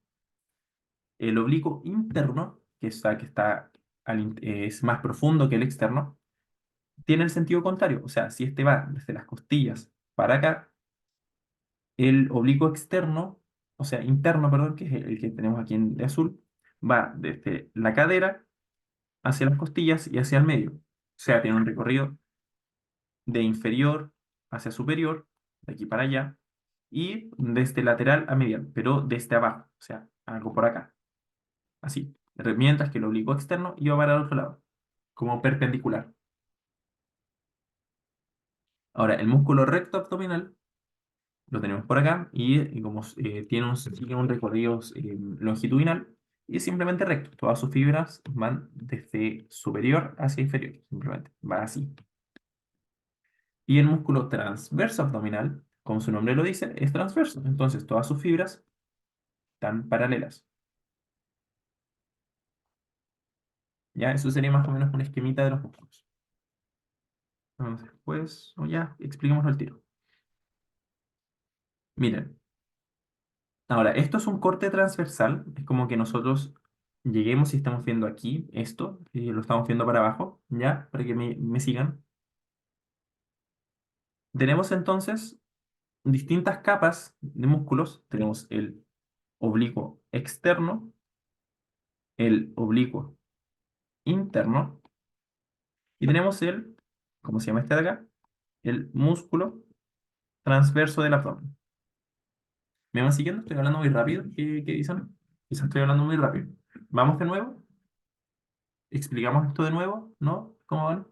El oblicuo interno, que está es más profundo que el externo, tiene el sentido contrario. O sea, si este va desde las costillas para acá, el oblicuo externo, o sea, interno, perdón, que es el que tenemos aquí de azul, va desde la cadera hacia las costillas y hacia el medio. O sea, tiene un recorrido de inferior hacia superior, de aquí para allá, y desde lateral a medial, pero desde abajo, o sea, algo por acá. Así. Mientras que el oblicuo externo iba para el otro lado, como perpendicular. Ahora, el músculo recto abdominal lo tenemos por acá y como sigue un recorrido longitudinal y es simplemente recto. Todas sus fibras van desde superior hacia inferior, simplemente va así. Y el músculo transverso abdominal, como su nombre lo dice, es transverso. Entonces, todas sus fibras están paralelas. Ya, eso sería más o menos un esquemita de los músculos. Entonces, pues, o ya, expliquémoslo al tiro. Miren, ahora, esto es un corte transversal, es como que nosotros lleguemos y estamos viendo aquí esto, y lo estamos viendo para abajo, ¿ya? Para que me sigan. Tenemos entonces distintas capas de músculos. Tenemos el oblicuo externo, el oblicuo. interno y tenemos el, ¿cómo se llama este de acá? El músculo transverso del abdomen. ¿Me van siguiendo? Estoy hablando muy rápido. ¿Qué dicen? Quizás estoy hablando muy rápido. ¿Vamos de nuevo? ¿Explicamos esto de nuevo? ¿No? ¿Cómo van?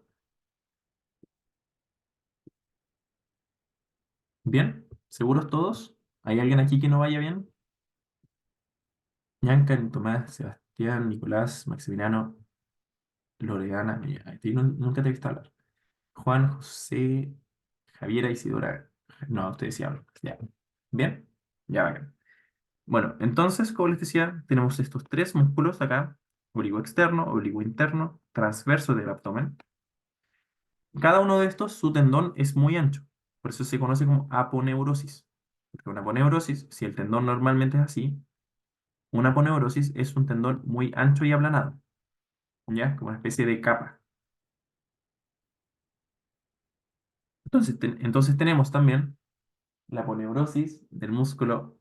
¿Bien? ¿Seguros todos? ¿Hay alguien aquí que no vaya bien? Yanka, Tomás, Sebastián, Nicolás, Maximiliano, Loredana. Mira, a ti nunca te he visto hablar. Juan, José, Javiera, Isidora. No, ustedes sí hablan. Ya. ¿Bien? Ya, bacán. Bueno, entonces, como les decía, tenemos estos tres músculos acá: oblicuo externo, oblicuo interno, transverso del abdomen. Cada uno de estos, su tendón es muy ancho. Por eso se conoce como aponeurosis. Porque una aponeurosis, si el tendón normalmente es así, una aponeurosis es un tendón muy ancho y aplanado, ¿ya? Como una especie de capa. Entonces tenemos también la aponeurosis del músculo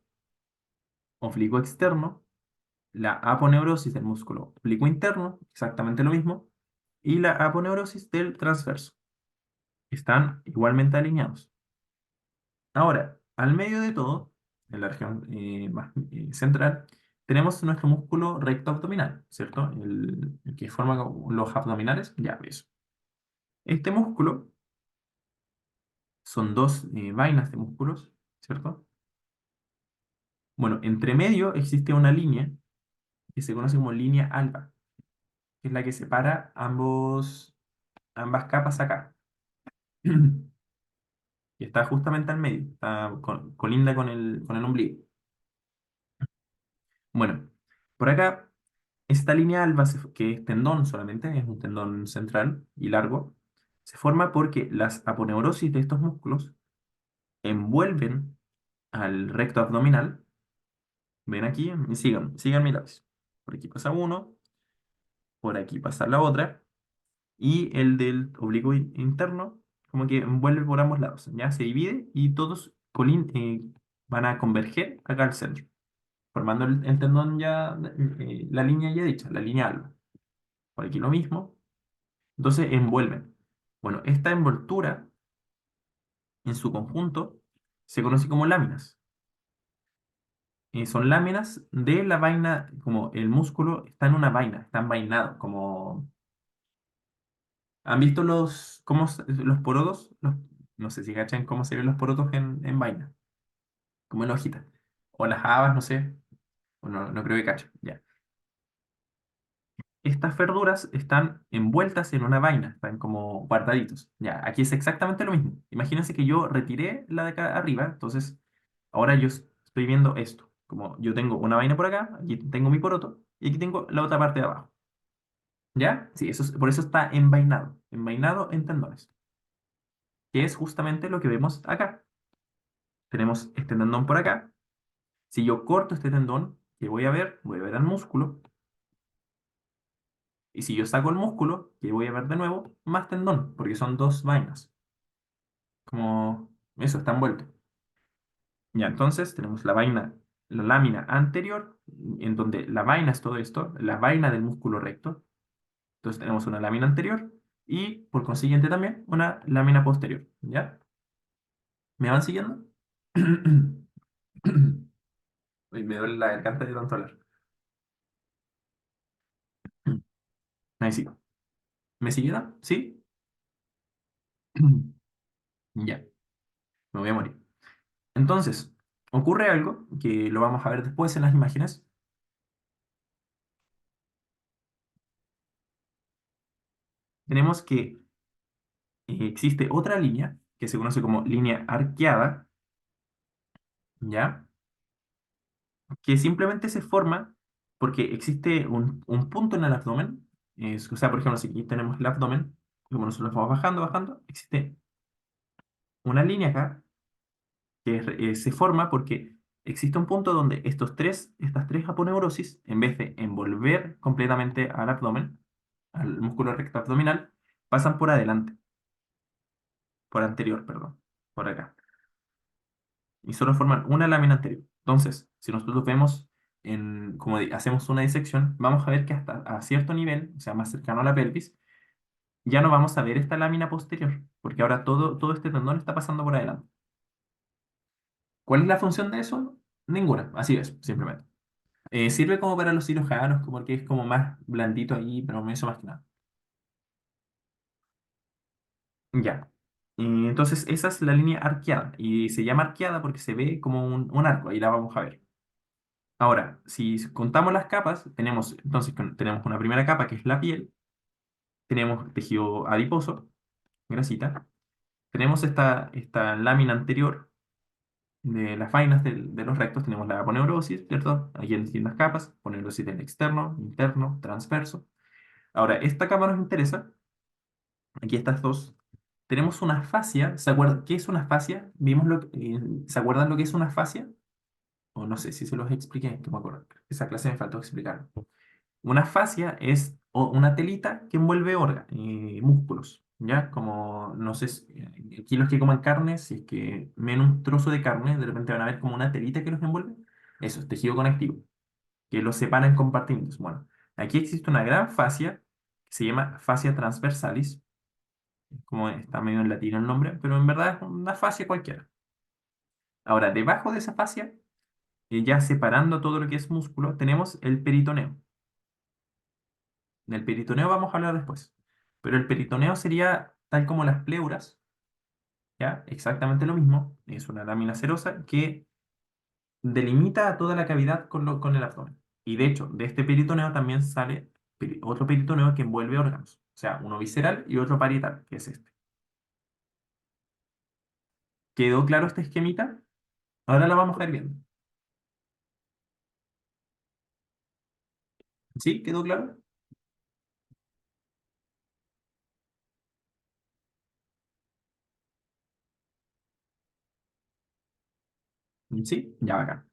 oblicuo externo, la aponeurosis del músculo oblicuo interno, exactamente lo mismo, y la aponeurosis del transverso. Están igualmente alineados. Ahora, al medio de todo, en la región más central, tenemos nuestro músculo recto abdominal, ¿cierto? El que forma como los abdominales, ya ves. Este músculo son dos vainas de músculos, ¿cierto? Bueno, entre medio existe una línea que se conoce como línea alba, que es la que separa ambas capas acá. Y está justamente al medio, está colinda con el ombligo. Bueno, por acá, esta línea alba, que es tendón solamente, es un tendón central y largo, se forma porque las aponeurosis de estos músculos envuelven al recto abdominal. Ven aquí, sigan mi lápiz. Por aquí pasa uno, por aquí pasa la otra, y el del oblicuo interno, como que envuelve por ambos lados, ya se divide y todos van a converger acá al centro, formando el tendón ya, la línea ya dicha, la línea alba. Por aquí lo mismo, entonces envuelven. Bueno, esta envoltura en su conjunto se conoce como láminas. Son láminas de la vaina, como el músculo está en una vaina, está envainado, como... ¿Han visto los porotos? No sé si cachan cómo se ven los porotos en vaina, como en la hojita. O las habas, no sé. O no creo que cachen. Ya. Estas verduras están envueltas en una vaina, están como guardaditos. Ya, aquí es exactamente lo mismo. Imagínense que yo retiré la de acá arriba, entonces ahora yo estoy viendo esto. Como yo tengo una vaina por acá, aquí tengo mi poroto y aquí tengo la otra parte de abajo. ¿Ya? Sí, por eso está envainado en tendones, que es justamente lo que vemos acá. Tenemos este tendón por acá. Si yo corto este tendón, ¿qué voy a ver? Voy a ver al músculo. Y si yo saco el músculo, ¿qué voy a ver de nuevo? Más tendón, porque son dos vainas. Como eso, está envuelto. Ya, entonces tenemos la lámina anterior, en donde la vaina es todo esto, la vaina del músculo recto. Entonces tenemos una lámina anterior y por consiguiente también una lámina posterior. ¿Ya? ¿Me van siguiendo? Uy, me duele la garganta de tanto hablar. Ahí sí. ¿Me siguieron? ¿Sí? Ya, me voy a morir. Entonces, ocurre algo que lo vamos a ver después en las imágenes. Tenemos que existe otra línea que se conoce como línea arqueada, ¿ya? Que simplemente se forma porque existe un punto en el abdomen. O sea, por ejemplo, si aquí tenemos el abdomen, como nosotros vamos bajando, bajando, existe una línea acá que se forma porque existe un punto donde estas tres aponeurosis, en vez de envolver completamente al abdomen, al músculo recto abdominal, pasan por adelante, por anterior, perdón, por acá, y solo forman una lámina anterior. Entonces, si nosotros vemos hacemos una disección, vamos a ver que hasta a cierto nivel, o sea, más cercano a la pelvis, ya no vamos a ver esta lámina posterior, porque ahora todo este tendón está pasando por adelante. ¿Cuál es la función de eso? Ninguna, así es, simplemente. Sirve como para los cirujanos, como que es como más blandito ahí, pero eso más que nada. Ya. Entonces, esa es la línea arqueada, y se llama arqueada porque se ve como un arco, ahí la vamos a ver. Ahora, si contamos las capas, tenemos una primera capa que es la piel, tenemos tejido adiposo, grasita, tenemos esta lámina anterior de las vainas de los rectos, tenemos la aponeurosis, ¿cierto? Aquí en distintas capas, aponeurosis del externo, interno, transverso. Ahora, esta capa nos interesa, aquí estas dos. Tenemos una fascia, ¿se acuerdan qué es una fascia? ¿Se acuerdan lo que es una fascia? O no sé si se los expliqué, que me acuerdo. Esa clase me faltó explicar. Una fascia es una telita que envuelve músculos, ¿ya? Como, no sé, aquí los que coman carne, si es que ven un trozo de carne, de repente van a ver como una telita que los envuelve. Eso es tejido conectivo, que los separa en compartimentos. Bueno, aquí existe una gran fascia que se llama fascia transversalis, como está medio en latín el nombre, pero en verdad es una fascia cualquiera. Ahora, debajo de esa fascia, ya separando todo lo que es músculo, tenemos el peritoneo. Del peritoneo vamos a hablar después. Pero el peritoneo sería tal como las pleuras, ¿ya? Exactamente lo mismo. Es una lámina serosa que delimita a toda la cavidad con el abdomen. Y de hecho, de este peritoneo también sale otro peritoneo que envuelve órganos. O sea, uno visceral y otro parietal, que es este. ¿Quedó claro este esquemita? Ahora la vamos a ir viendo. ¿Sí? ¿Quedó claro? ¿Sí? Ya acá.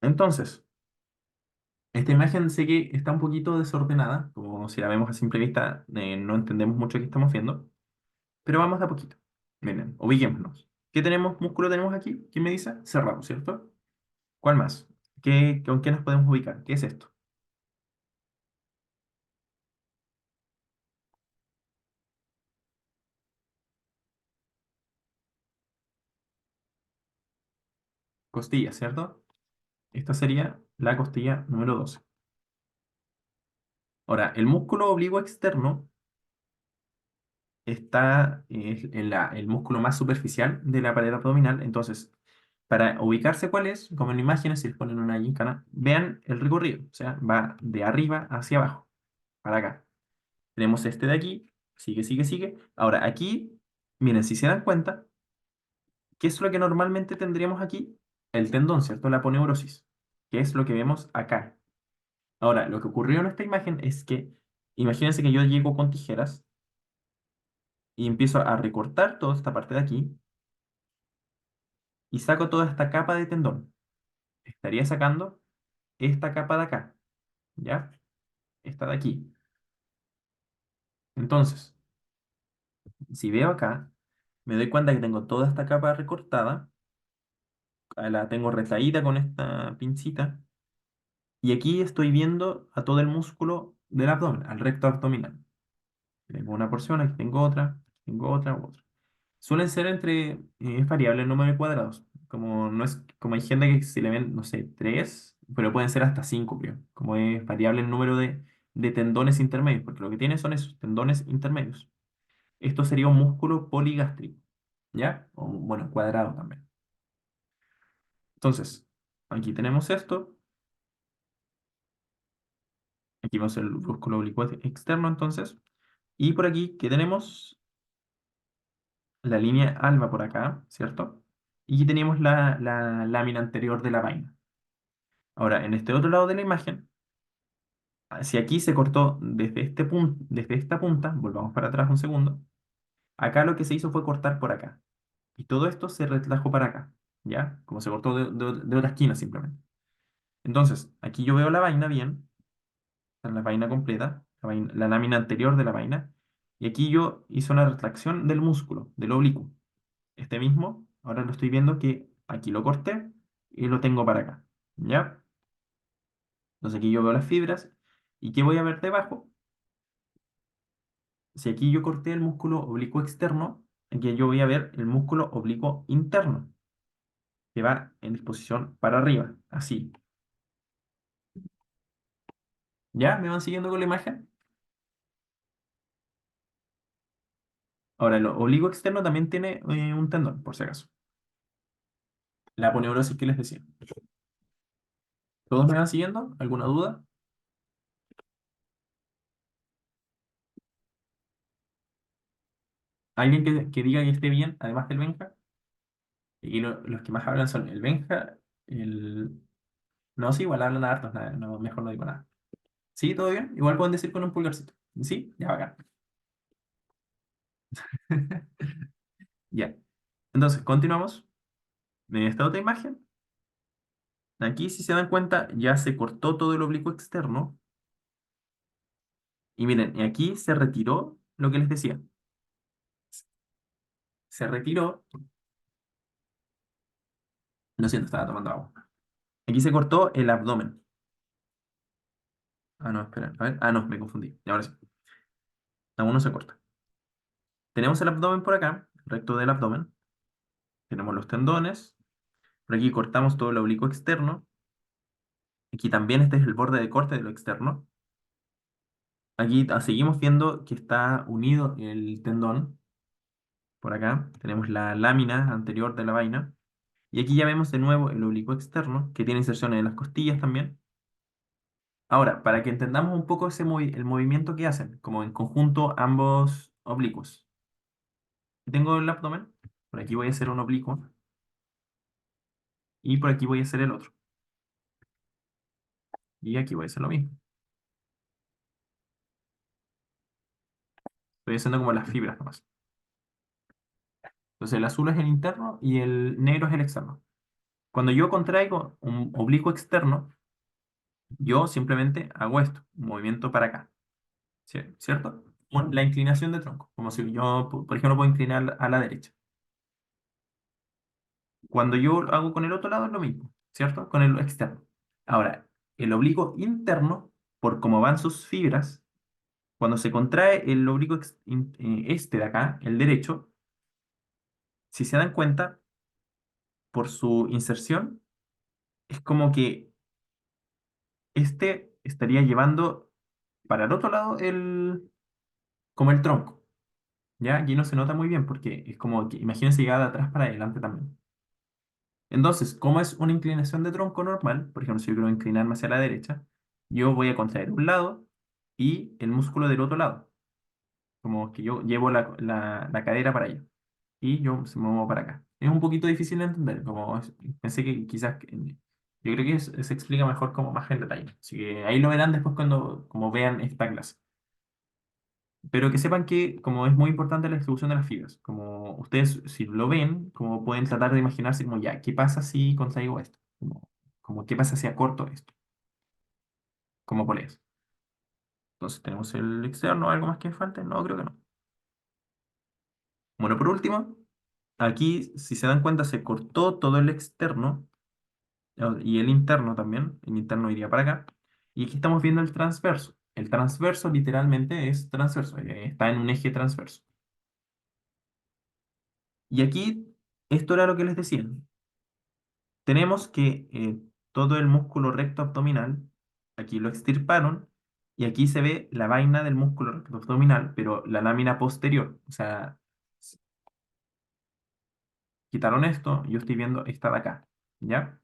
Entonces, esta imagen sé que está un poquito desordenada, como si la vemos a simple vista, no entendemos mucho qué estamos viendo, pero vamos de a poquito. Miren, ubiquémonos. ¿Qué músculo tenemos aquí? ¿Quién me dice? Cerrado, ¿cierto? ¿Cuál más? ¿Con qué nos podemos ubicar? ¿Qué es esto? Costilla, ¿cierto? Esta sería la costilla número 12. Ahora, el músculo oblicuo externo es el músculo más superficial de la pared abdominal. Entonces, para ubicarse cuál es, como en imágenes, si les ponen una gincana, vean el recorrido. O sea, va de arriba hacia abajo, para acá. Tenemos este de aquí, sigue, sigue, sigue. Ahora, aquí, miren, si se dan cuenta, ¿qué es lo que normalmente tendríamos aquí? El tendón, ¿cierto? La aponeurosis, que es lo que vemos acá. Ahora, lo que ocurrió en esta imagen es que, imagínense que yo llego con tijeras y empiezo a recortar toda esta parte de aquí y saco toda esta capa de tendón. Estaría sacando esta capa de acá, ¿ya? Esta de aquí. Entonces, si veo acá, me doy cuenta que tengo toda esta capa recortada, la tengo retraída con esta pincita, y aquí estoy viendo a todo el músculo del abdomen, al recto abdominal. Tengo una porción, aquí tengo otra, otra. Suelen ser es variable el número de cuadrados. Como no es, como hay gente que se le ven, no sé, tres, pero pueden ser hasta cinco, creo. Como es variable el número de tendones intermedios, porque lo que tiene son esos tendones intermedios. Esto sería un músculo poligástrico, ¿ya? O, bueno, cuadrado también. Entonces, aquí tenemos esto. Aquí vemos el músculo oblicuo externo, entonces. Y por aquí, ¿qué tenemos? La línea alba por acá, ¿cierto? Y aquí tenemos la lámina anterior de la vaina. Ahora, en este otro lado de la imagen, si aquí se cortó desde este punto, desde esta punta, volvamos para atrás un segundo, acá lo que se hizo fue cortar por acá. Y todo esto se retrajo para acá, ¿ya? Como se cortó de otra esquina simplemente. Entonces, aquí yo veo la vaina bien, la vaina completa, la lámina anterior de la vaina, y aquí yo hice una retracción del músculo, del oblicuo. Este mismo, ahora lo estoy viendo que aquí lo corté y lo tengo para acá, ¿ya? Entonces aquí yo veo las fibras. ¿Y qué voy a ver debajo? Si aquí yo corté el músculo oblicuo externo, aquí yo voy a ver el músculo oblicuo interno, que va en disposición para arriba, así. ¿Ya? ¿Me van siguiendo con la imagen? Ahora, el oblicuo externo también tiene un tendón, por si acaso. La aponeurosis que les decía. ¿Todos me van siguiendo? ¿Alguna duda? ¿Alguien que diga que esté bien, además del Benja? Y los que más hablan son el Benja, el... No, sí, igual hablan hartos, nada, no, mejor no digo nada. ¿Sí? ¿Todo bien? Igual pueden decir con un pulgarcito. ¿Sí? Ya, bacán. Ya. Entonces, continuamos. En esta otra imagen, aquí si se dan cuenta, ya se cortó todo el oblicuo externo. Y miren, y aquí se retiró lo que les decía. Se retiró, lo siento, estaba tomando agua. Aquí se cortó el abdomen. Ah, no, espera, a ver. Ah, no, me confundí. Y ahora sí. Aún no se corta. Tenemos el abdomen por acá, recto del abdomen. Tenemos los tendones. Por aquí cortamos todo el oblicuo externo. Aquí también este es el borde de corte de lo externo. Aquí seguimos viendo que está unido el tendón. Por acá tenemos la lámina anterior de la vaina. Y aquí ya vemos de nuevo el oblicuo externo, que tiene inserciones en las costillas también. Ahora, para que entendamos un poco el movimiento que hacen, como en conjunto ambos oblicuos. Tengo el abdomen, por aquí voy a hacer un oblicuo y por aquí voy a hacer el otro. Y aquí voy a hacer lo mismo. Estoy haciendo como las fibras nomás. Entonces el azul es el interno y el negro es el externo. Cuando yo contraigo un oblicuo externo, yo simplemente hago esto, un movimiento para acá, ¿cierto? La inclinación de tronco, como si yo, por ejemplo, puedo inclinar a la derecha. Cuando yo lo hago con el otro lado es lo mismo, ¿cierto? Con el externo. Ahora, el oblicuo interno, por cómo van sus fibras, cuando se contrae el oblicuo este de acá, el derecho, si se dan cuenta, por su inserción, es como que este estaría llevando para el otro lado como el tronco. ¿Ya? Aquí no se nota muy bien porque es como que imagínense llegar de atrás para adelante también. Entonces, como es una inclinación de tronco normal, por ejemplo, si yo quiero inclinarme hacia la derecha, yo voy a contraer un lado y el músculo del otro lado, como que yo llevo la cadera para allá y yo se muevo para acá. Es un poquito difícil de entender, pensé que quizás, yo creo que se explica mejor como más en detalle. Así que ahí lo verán después cuando como vean esta clase. Pero que sepan que como es muy importante la distribución de las fibras, como ustedes si lo ven, como pueden tratar de imaginarse como ya, ¿qué pasa si contraigo esto? Como qué pasa si acorto esto, como poleas. Entonces tenemos el externo, ¿algo más que me falte? No, creo que no. Bueno, por último, aquí si se dan cuenta se cortó todo el externo y el interno también, el interno iría para acá, y aquí estamos viendo el transverso. El transverso literalmente es transverso, está en un eje transverso. Y aquí, esto era lo que les decía. Tenemos que todo el músculo recto abdominal, aquí lo extirparon, y aquí se ve la vaina del músculo recto abdominal, pero la lámina posterior. O sea, quitaron esto, y yo estoy viendo esta de acá, ¿ya?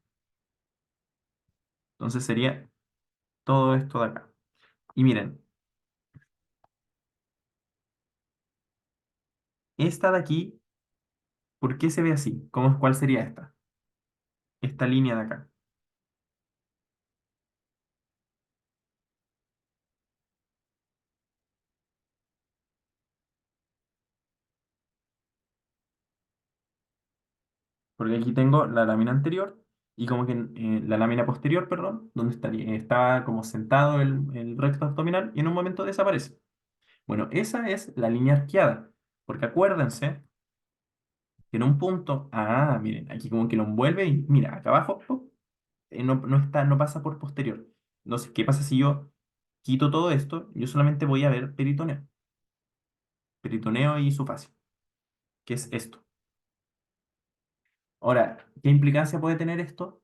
Entonces sería todo esto de acá. Y miren, esta de aquí, ¿por qué se ve así? ¿Cuál sería esta? Esta línea de acá. Porque aquí tengo la lámina anterior y como que la lámina posterior, perdón, donde estaba como sentado el recto abdominal y en un momento desaparece. Bueno, esa es la línea arqueada, porque acuérdense que en un punto, miren, aquí como que lo envuelve y mira, acá abajo no pasa por posterior. Entonces, ¿qué pasa si yo quito todo esto? Yo solamente voy a ver peritoneo y hisofasia, que es esto. Ahora, ¿qué implicancia puede tener esto?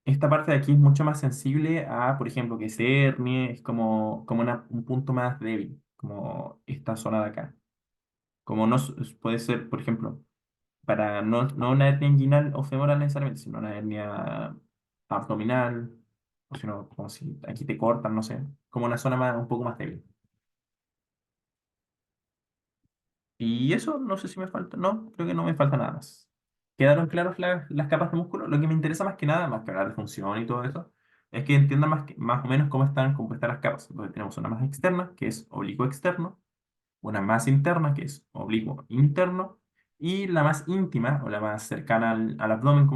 Esta parte de aquí es mucho más sensible a, por ejemplo, que se hernie, es como un punto más débil, como esta zona de acá. Como no puede ser, por ejemplo, para no una hernia inguinal o femoral necesariamente, sino una hernia abdominal, o si no, como si aquí te cortan, no sé, como una zona un poco más débil. Y eso, no sé si me falta, no, creo que no me falta nada más. ¿Quedaron claras las capas de músculo? Lo que me interesa más que nada, más que hablar de función y todo eso, es que entiendan más o menos cómo están compuestas las capas. Entonces tenemos una más externa, que es oblicuo externo, una más interna, que es oblicuo interno, y la más íntima, o la más cercana al abdomen,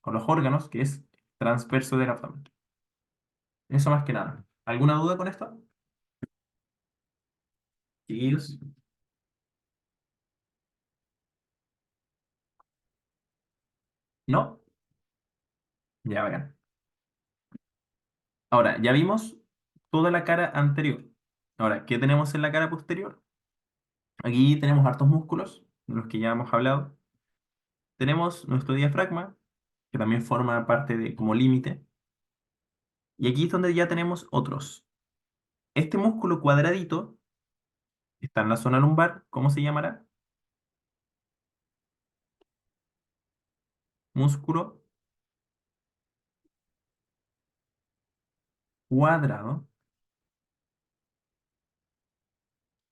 a los órganos, que es transverso del abdomen. Eso más que nada. ¿Alguna duda con esto? Sí. ¿No? Ya, vean. Ahora, ya vimos toda la cara anterior. Ahora, ¿qué tenemos en la cara posterior? Aquí tenemos hartos músculos, de los que ya hemos hablado. Tenemos nuestro diafragma, que también forma parte de como límite. Y aquí es donde ya tenemos otros. Este músculo cuadradito está en la zona lumbar. ¿Cómo se llamará? Músculo cuadrado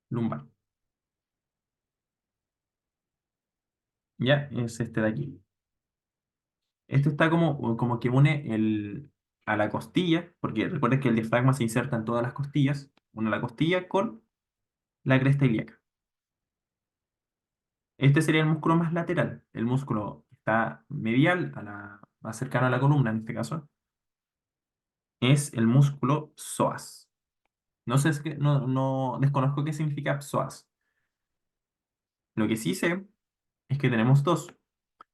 lumbar. Ya, es este de aquí. Esto está como que une a la costilla, porque recuerden que el diafragma se inserta en todas las costillas. Une la costilla con la cresta ilíaca. Este sería el músculo más lateral. El músculo que está medial, más cercano a la columna en este caso, es el músculo psoas. No sé, no desconozco qué significa psoas. Lo que sí sé es que tenemos dos.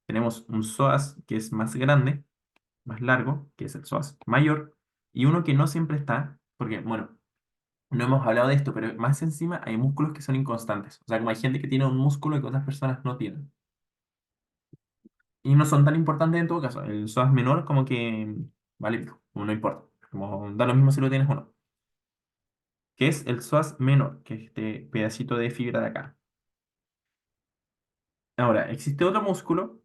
Tenemos un psoas que es más grande, más largo, que es el psoas mayor, y uno que no siempre está, porque, bueno, no hemos hablado de esto, pero más encima hay músculos que son inconstantes. O sea, como hay gente que tiene un músculo que otras personas no tienen. Y no son tan importantes en todo caso. El psoas menor como que vale pico, como no importa. Como da lo mismo si lo tienes o no. Que es el psoas menor, que es este pedacito de fibra de acá. Ahora, existe otro músculo,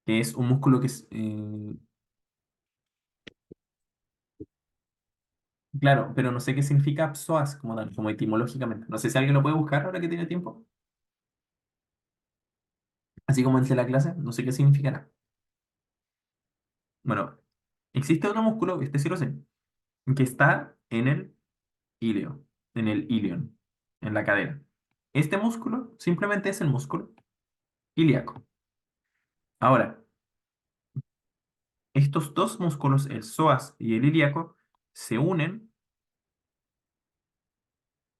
que es un músculo que es, claro, pero no sé qué significa psoas como tal, como etimológicamente. No sé si alguien lo puede buscar ahora que tiene tiempo. Así como entre la clase, no sé qué significará. Bueno, existe otro músculo, este sí lo sé, que está en el ileo, en el ilion, en la cadera. Este músculo simplemente es el músculo ilíaco. Ahora, estos dos músculos, el psoas y el ilíaco, se unen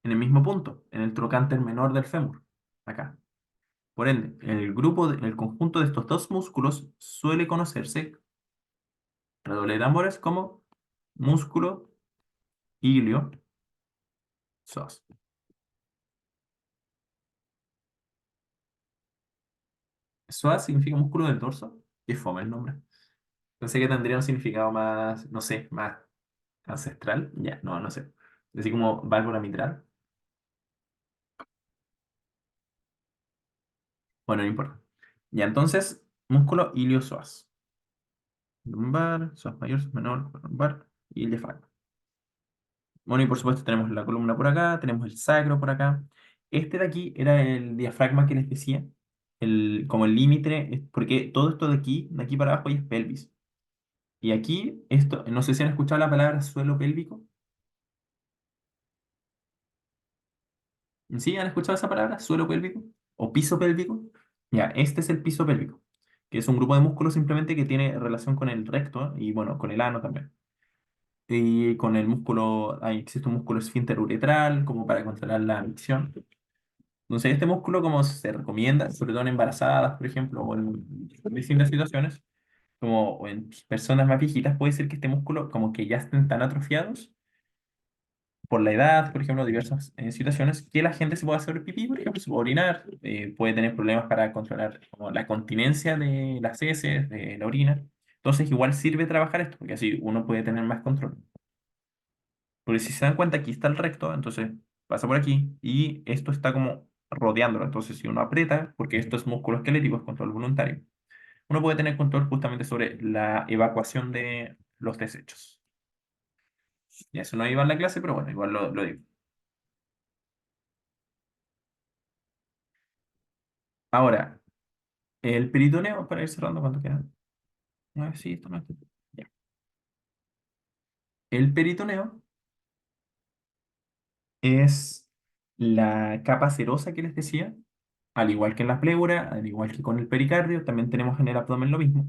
en el mismo punto, en el trocánter menor del fémur, acá. Por ende, el conjunto de estos dos músculos suele conocerse, redoble de tambores, como músculo ilio psoas. Psoas significa músculo del dorso, y es fome el nombre. Pensé que tendría un significado más, no sé, más ancestral. Ya, no, no sé. Así como válvula mitral. Bueno, no importa. Ya, entonces, músculo iliosoas. Lumbar, psoas mayor, psoas menor, lumbar y el diafragma. Bueno, y por supuesto tenemos la columna por acá, tenemos el sacro por acá. Este de aquí era el diafragma que les decía, como el límite, porque todo esto de aquí para abajo ya es pelvis. Y aquí, esto, no sé si han escuchado la palabra suelo pélvico. ¿Sí han escuchado esa palabra? ¿Suelo pélvico? ¿O piso pélvico? Ya, este es el piso pélvico, que es un grupo de músculos simplemente que tiene relación con el recto y bueno, con el ano también. Y con el músculo, ahí existe un músculo esfínter uretral, como para controlar la micción. Entonces, este músculo, como se recomienda, sobre todo en embarazadas, por ejemplo, o en distintas situaciones, Como o en personas más viejitas puede ser que este músculo como que ya estén tan atrofiados por la edad, por ejemplo, diversas situaciones, que la gente se puede hacer pipí, por ejemplo, se puede orinar, puede tener problemas para controlar como la continencia de las heces, de la orina. Entonces, igual sirve trabajar esto, porque así uno puede tener más control. Porque si se dan cuenta, aquí está el recto, entonces pasa por aquí y esto está como rodeándolo. Entonces, si uno aprieta, porque esto es músculo esquelético, es control voluntario, uno puede tener control justamente sobre la evacuación de los desechos. Y eso no iba en la clase, pero bueno, igual lo digo. Ahora, el peritoneo, para ir cerrando, ¿cuánto queda? No, sí, esto no es- ya. El peritoneo es la capa serosa que les decía, al igual que en la pleura, al igual que con el pericardio, también tenemos en el abdomen lo mismo.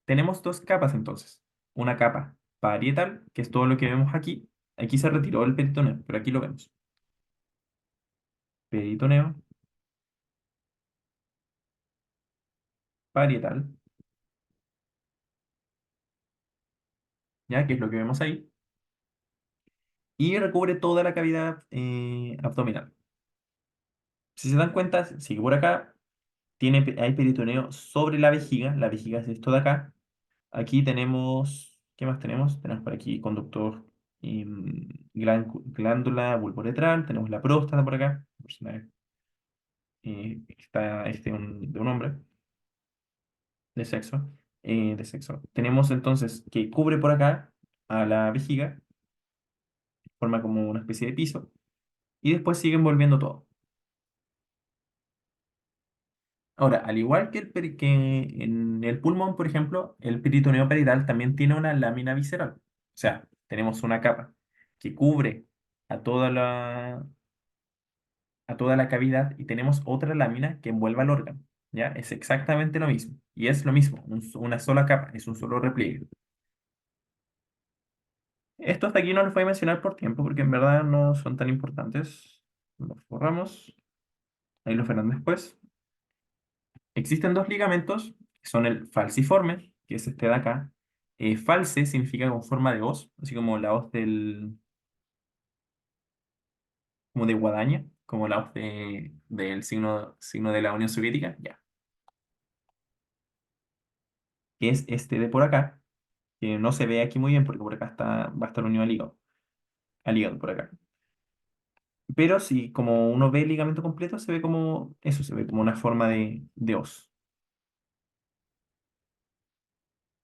Tenemos dos capas entonces. Una capa parietal, que es todo lo que vemos aquí. Aquí se retiró el peritoneo, pero aquí lo vemos. Peritoneo, parietal, ¿ya? Que es lo que vemos ahí. Y recubre toda la cavidad abdominal. Si se dan cuenta, sigue por acá, hay peritoneo sobre la vejiga es esto de acá. Aquí tenemos, ¿qué más tenemos? Tenemos por aquí conductor glándula vulvoretral, tenemos la próstata por acá, está de un hombre de sexo. Tenemos entonces que cubre por acá a la vejiga, forma como una especie de piso, y después sigue envolviendo todo. Ahora, al igual que, que en el pulmón, por ejemplo, el peritoneo parietal también tiene una lámina visceral. O sea, tenemos una capa que cubre a a toda la cavidad y tenemos otra lámina que envuelve al órgano. ¿Ya? Es exactamente lo mismo. Y es lo mismo, una sola capa, es un solo repliegue. Esto hasta aquí no los voy a mencionar por tiempo, porque en verdad no son tan importantes. Los borramos, ahí los verán después. Existen dos ligamentos, que son el falciforme, que es este de acá. Falce significa con forma de hoz, así como la hoz como de guadaña, como la hoz del signo de la Unión Soviética, ya. Que es este de por acá, que no se ve aquí muy bien porque por acá va a estar unido al hígado por acá. Pero si como uno ve el ligamento completo, se ve como eso, se ve como una forma de hoz.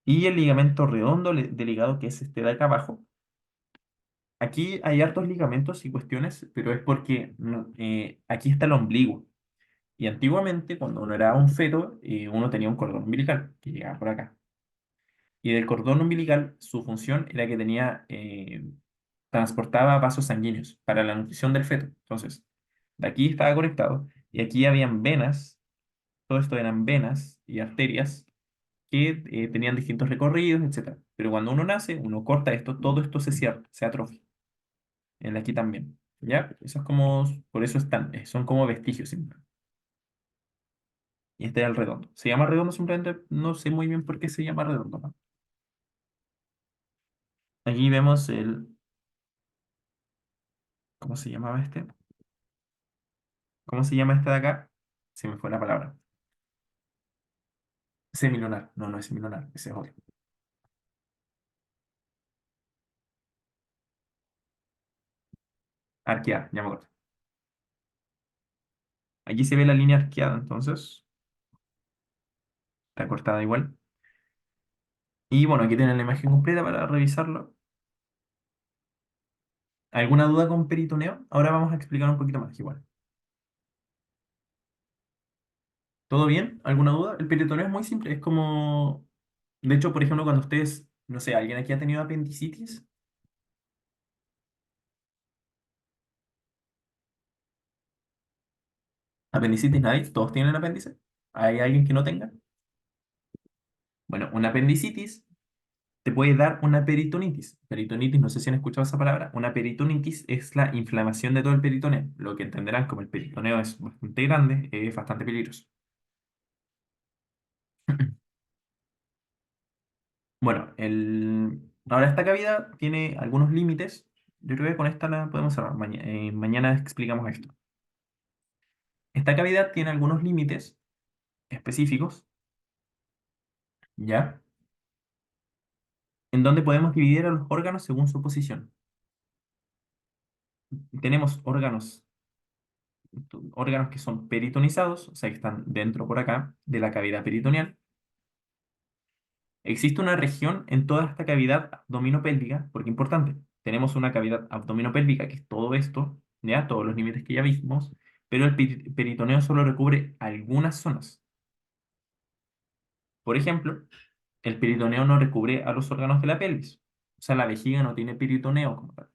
Y el ligamento redondo del hígado, que es este de acá abajo. Aquí hay hartos ligamentos y cuestiones, pero es porque aquí está el ombligo. Y antiguamente, cuando uno era un feto, uno tenía un cordón umbilical que llegaba por acá. Y del cordón umbilical, su función era que transportaba vasos sanguíneos para la nutrición del feto. Entonces, de aquí estaba conectado y aquí habían venas, todo esto eran venas y arterias que tenían distintos recorridos, etcétera. Pero cuando uno nace, uno corta esto, todo esto se cierra, se atrofia. El de aquí también. ¿Ya? Eso es como, por eso están, son como vestigios simplemente. Y este es el redondo. Se llama redondo simplemente, no sé muy bien por qué se llama redondo, ¿no? Aquí vemos ¿cómo se llamaba este? ¿Cómo se llama este de acá? Se me fue la palabra. Semilunar. No, no es semilunar, ese es otro. Arqueada, ya me acuerdo. Aquí se ve la línea arqueada, entonces, está cortada igual. Y bueno, aquí tienen la imagen completa para revisarlo. ¿Alguna duda con peritoneo? Ahora vamos a explicar un poquito más, igual. ¿Todo bien? ¿Alguna duda? El peritoneo es muy simple, es como, de hecho, por ejemplo, cuando ustedes, no sé, alguien aquí ha tenido apendicitis, apendicitis nadie, todos tienen apéndice. ¿Hay alguien que no tenga? Bueno, una apendicitis te puede dar una peritonitis. Peritonitis, no sé si han escuchado esa palabra. Una peritonitis es la inflamación de todo el peritoneo. Lo que entenderán como el peritoneo es bastante grande, es bastante peligroso. Bueno, ahora esta cavidad tiene algunos límites. Yo creo que con esta la podemos cerrar. Mañana explicamos esto. Esta cavidad tiene algunos límites específicos, ¿ya? En donde podemos dividir a los órganos según su posición. Tenemos órganos que son peritonizados, o sea, que están dentro por acá de la cavidad peritoneal. Existe una región en toda esta cavidad abdominopélvica, porque importante, tenemos una cavidad abdominopélvica que es todo esto, ya, todos los límites que ya vimos, pero el peritoneo solo recubre algunas zonas. Por ejemplo, el peritoneo no recubre a los órganos de la pelvis, o sea, la vejiga no tiene peritoneo como tal.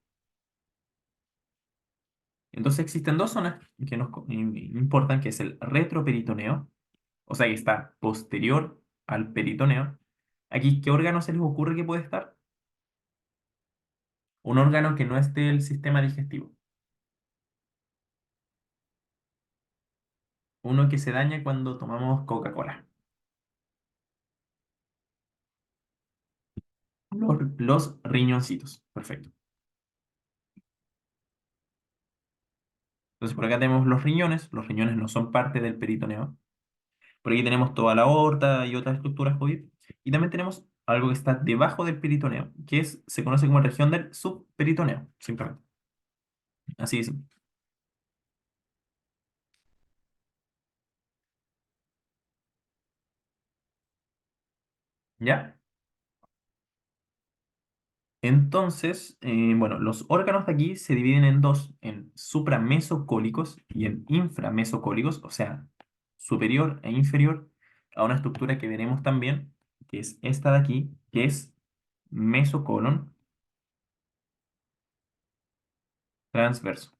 Entonces existen dos zonas que nos importan, que es el retroperitoneo, o sea, que está posterior al peritoneo. Aquí, ¿qué órgano se les ocurre que puede estar? Un órgano que no esté el sistema digestivo. Uno que se daña cuando tomamos Coca-Cola. Los riñoncitos. Perfecto. Entonces, por acá tenemos los riñones. Los riñones no son parte del peritoneo. Por aquí tenemos toda la aorta y otras estructuras jodidas. Y también tenemos algo que está debajo del peritoneo, se conoce como región del subperitoneo, simplemente. Así es. ¿Ya? Entonces, bueno, los órganos de aquí se dividen en dos, en supramesocólicos y en inframesocólicos, o sea, superior e inferior a una estructura que veremos también, que es esta de aquí, que es mesocolon transverso.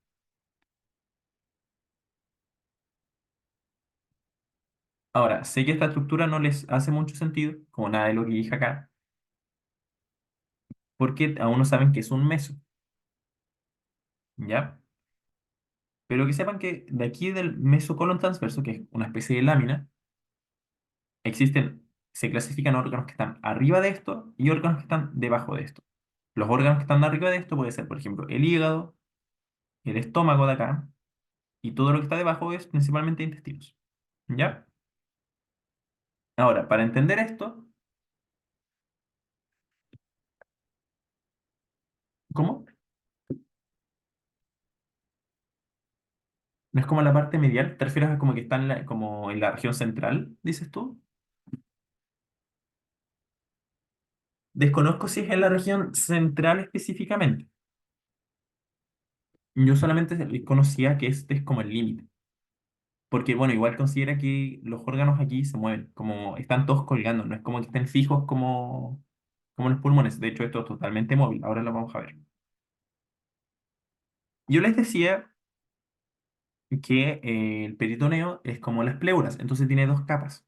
Ahora, sé que esta estructura no les hace mucho sentido, como nada de lo que dije acá, porque aún no saben que es un meso, ¿ya? Pero que sepan que de aquí del mesocolon transverso, que es una especie de lámina, se clasifican órganos que están arriba de esto y órganos que están debajo de esto. Los órganos que están arriba de esto puede ser, por ejemplo, el hígado, el estómago de acá, y todo lo que está debajo es principalmente intestinos. ¿Ya? Ahora, para entender esto, ¿cómo? ¿No es como la parte medial? ¿Te refieres a como que está como en la región central, dices tú? Desconozco si es en la región central específicamente. Yo solamente conocía que este es como el límite. Porque, bueno, igual considera que los órganos aquí se mueven, como están todos colgando, no es como que estén fijos como los pulmones. De hecho, esto es totalmente móvil. Ahora lo vamos a ver. Yo les decía que el peritoneo es como las pleuras, entonces tiene dos capas.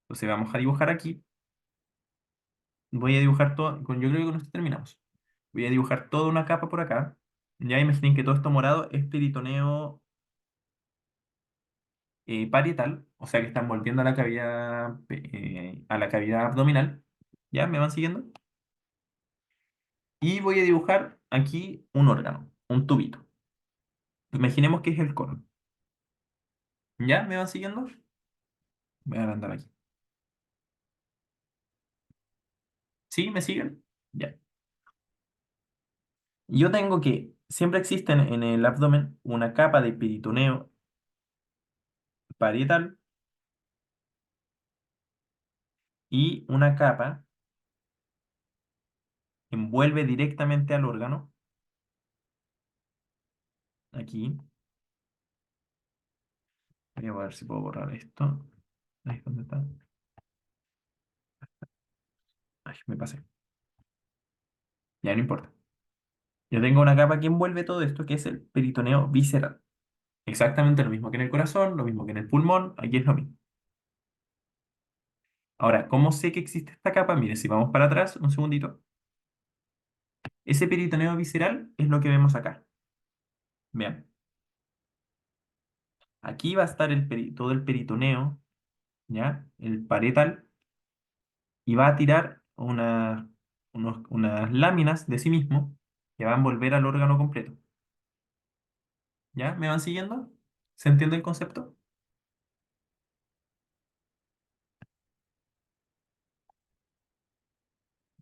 Entonces vamos a dibujar aquí. Voy a dibujar todo, yo creo que con esto terminamos. Voy a dibujar toda una capa por acá. Ya imaginen que todo esto morado es peritoneo parietal, o sea que están volviendo a la cavidad, a la cavidad abdominal. ¿Ya? ¿Me van siguiendo? Y voy a dibujar aquí un órgano, un tubito. Imaginemos que es el colon. ¿Ya? ¿Me van siguiendo? Voy a agrandar aquí. ¿Sí? ¿Me siguen? Ya. Yo tengo que siempre existe en el abdomen una capa de peritoneo parietal y una capa que envuelve directamente al órgano. Aquí. Voy a ver si puedo borrar esto. Ahí, ¿dónde está? Ay, me pasé. Ya no importa. Yo tengo una capa que envuelve todo esto, que es el peritoneo visceral. Exactamente lo mismo que en el corazón, lo mismo que en el pulmón, aquí es lo mismo. Ahora, ¿cómo sé que existe esta capa? Mire, si vamos para atrás, un segundito. Ese peritoneo visceral es lo que vemos acá. Vean, aquí va a estar todo el peritoneo, ¿ya? El parietal, y va a tirar una- unas láminas de sí mismo que van a envolver al órgano completo. ¿Ya? ¿Me van siguiendo? ¿Se entiende el concepto?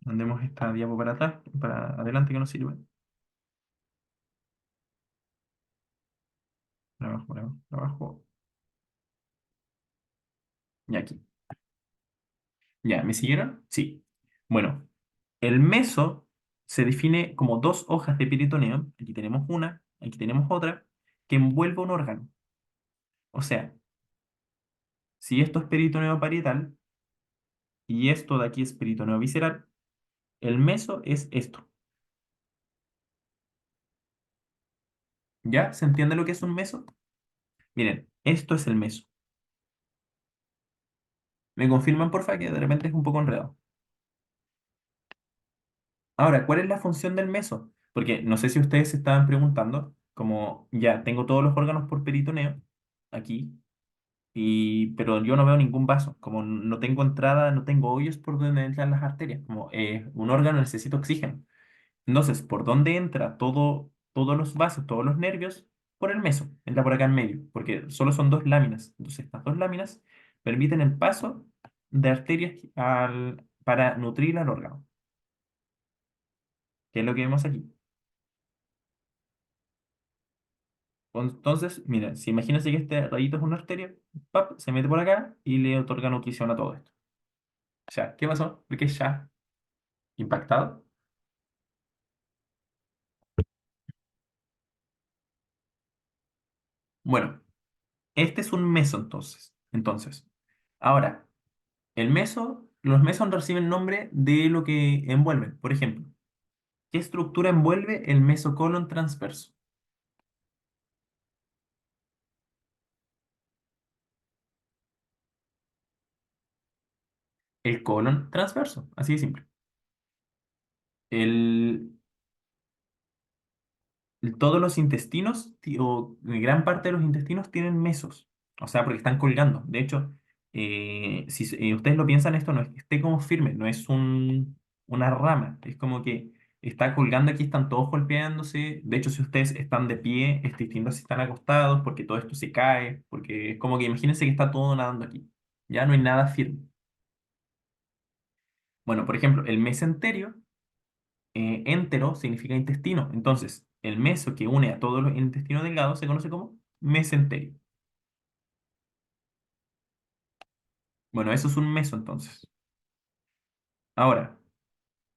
Mandemos esta diapo para atrás, para adelante que nos sirve. Para abajo, para abajo, para abajo. Y aquí. ¿Ya? ¿Me siguieron? Sí. Bueno, el meso se define como dos hojas de peritoneo. Aquí tenemos una, aquí tenemos otra, que envuelve un órgano. O sea, si esto es peritoneo parietal y esto de aquí es peritoneo visceral, el meso es esto. ¿Ya? ¿Se entiende lo que es un meso? Miren, esto es el meso. ¿Me confirman, porfa, que de repente es un poco enredado? Ahora, ¿cuál es la función del meso? Porque no sé si ustedes se estaban preguntando, como ya tengo todos los órganos por peritoneo aquí, pero yo no veo ningún vaso, como no tengo entrada, no tengo hoyos por donde entran las arterias, como un órgano necesita oxígeno. Entonces, ¿por dónde entra todos los vasos, todos los nervios? Por el meso, entra por acá en medio, porque solo son dos láminas. Entonces, estas dos láminas permiten el paso de arterias para nutrir al órgano, que es lo que vemos aquí. Entonces, mira, si imagínense que este rayito es una arteria, ¡pap! Se mete por acá y le otorga nutrición a todo esto. O sea, ¿qué pasó? ¿Por qué ya impactado? Bueno, este es un meso entonces. Ahora, los mesos reciben nombre de lo que envuelven. Por ejemplo, ¿qué estructura envuelve el mesocolon transverso? El colon transverso, así de simple. El, Todos los intestinos, o gran parte de los intestinos tienen mesos, o sea, porque están colgando. De hecho, si ustedes lo piensan, esto no es que esté como firme, no es una rama, es como que está colgando aquí, están todos golpeándose. De hecho, si ustedes están de pie, es distinto si están acostados, porque todo esto se cae, porque es como que imagínense que está todo nadando aquí, ya no hay nada firme. Bueno, por ejemplo, el mesenterio, entero significa intestino. Entonces, el meso que une a todo el intestino delgado se conoce como mesenterio. Bueno, eso es un meso entonces. Ahora,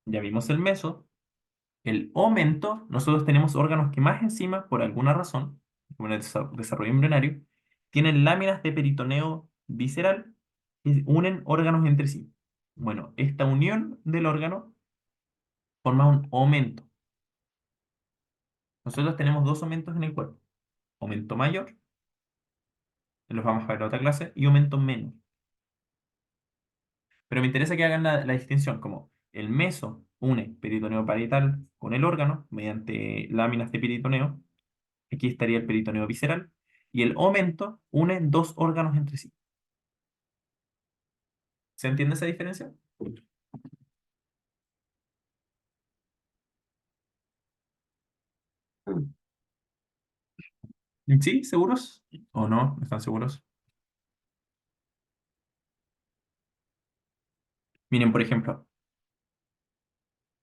ya vimos el meso. El omento, nosotros tenemos órganos que más encima, por alguna razón, como en el desarrollo embrionario, tienen láminas de peritoneo visceral que unen órganos entre sí. Bueno, esta unión del órgano forma un omento. Nosotros tenemos dos omentos en el cuerpo. Aumento mayor, los vamos a ver en otra clase, y aumento menor. Pero me interesa que hagan la distinción, como el meso une peritoneo parietal con el órgano mediante láminas de peritoneo, aquí estaría el peritoneo visceral, y el omento une dos órganos entre sí. ¿Se entiende esa diferencia? ¿Sí? ¿Seguros? ¿O no? ¿Están seguros? Miren, por ejemplo,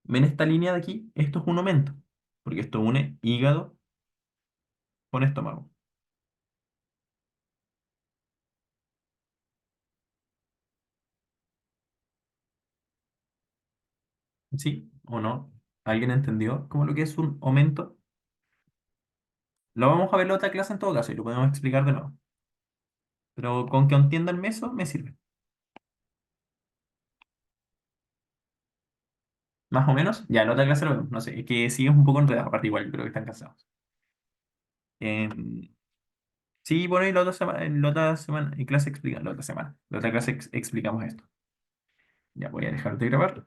¿ven esta línea de aquí? Esto es un omento, porque esto une hígado con estómago. ¿Sí o no? ¿Alguien entendió cómo lo que es un aumento? Lo vamos a ver en la otra clase en todo caso y lo podemos explicar de nuevo. Pero con que entienda el meso me sirve. Más o menos. Ya, en la otra clase lo vemos. No sé, es que sí es un poco enredado. Aparte, igual, yo creo que están cansados. Sí, bueno, y la otra clase explicamos esto. Ya voy a dejar de grabar.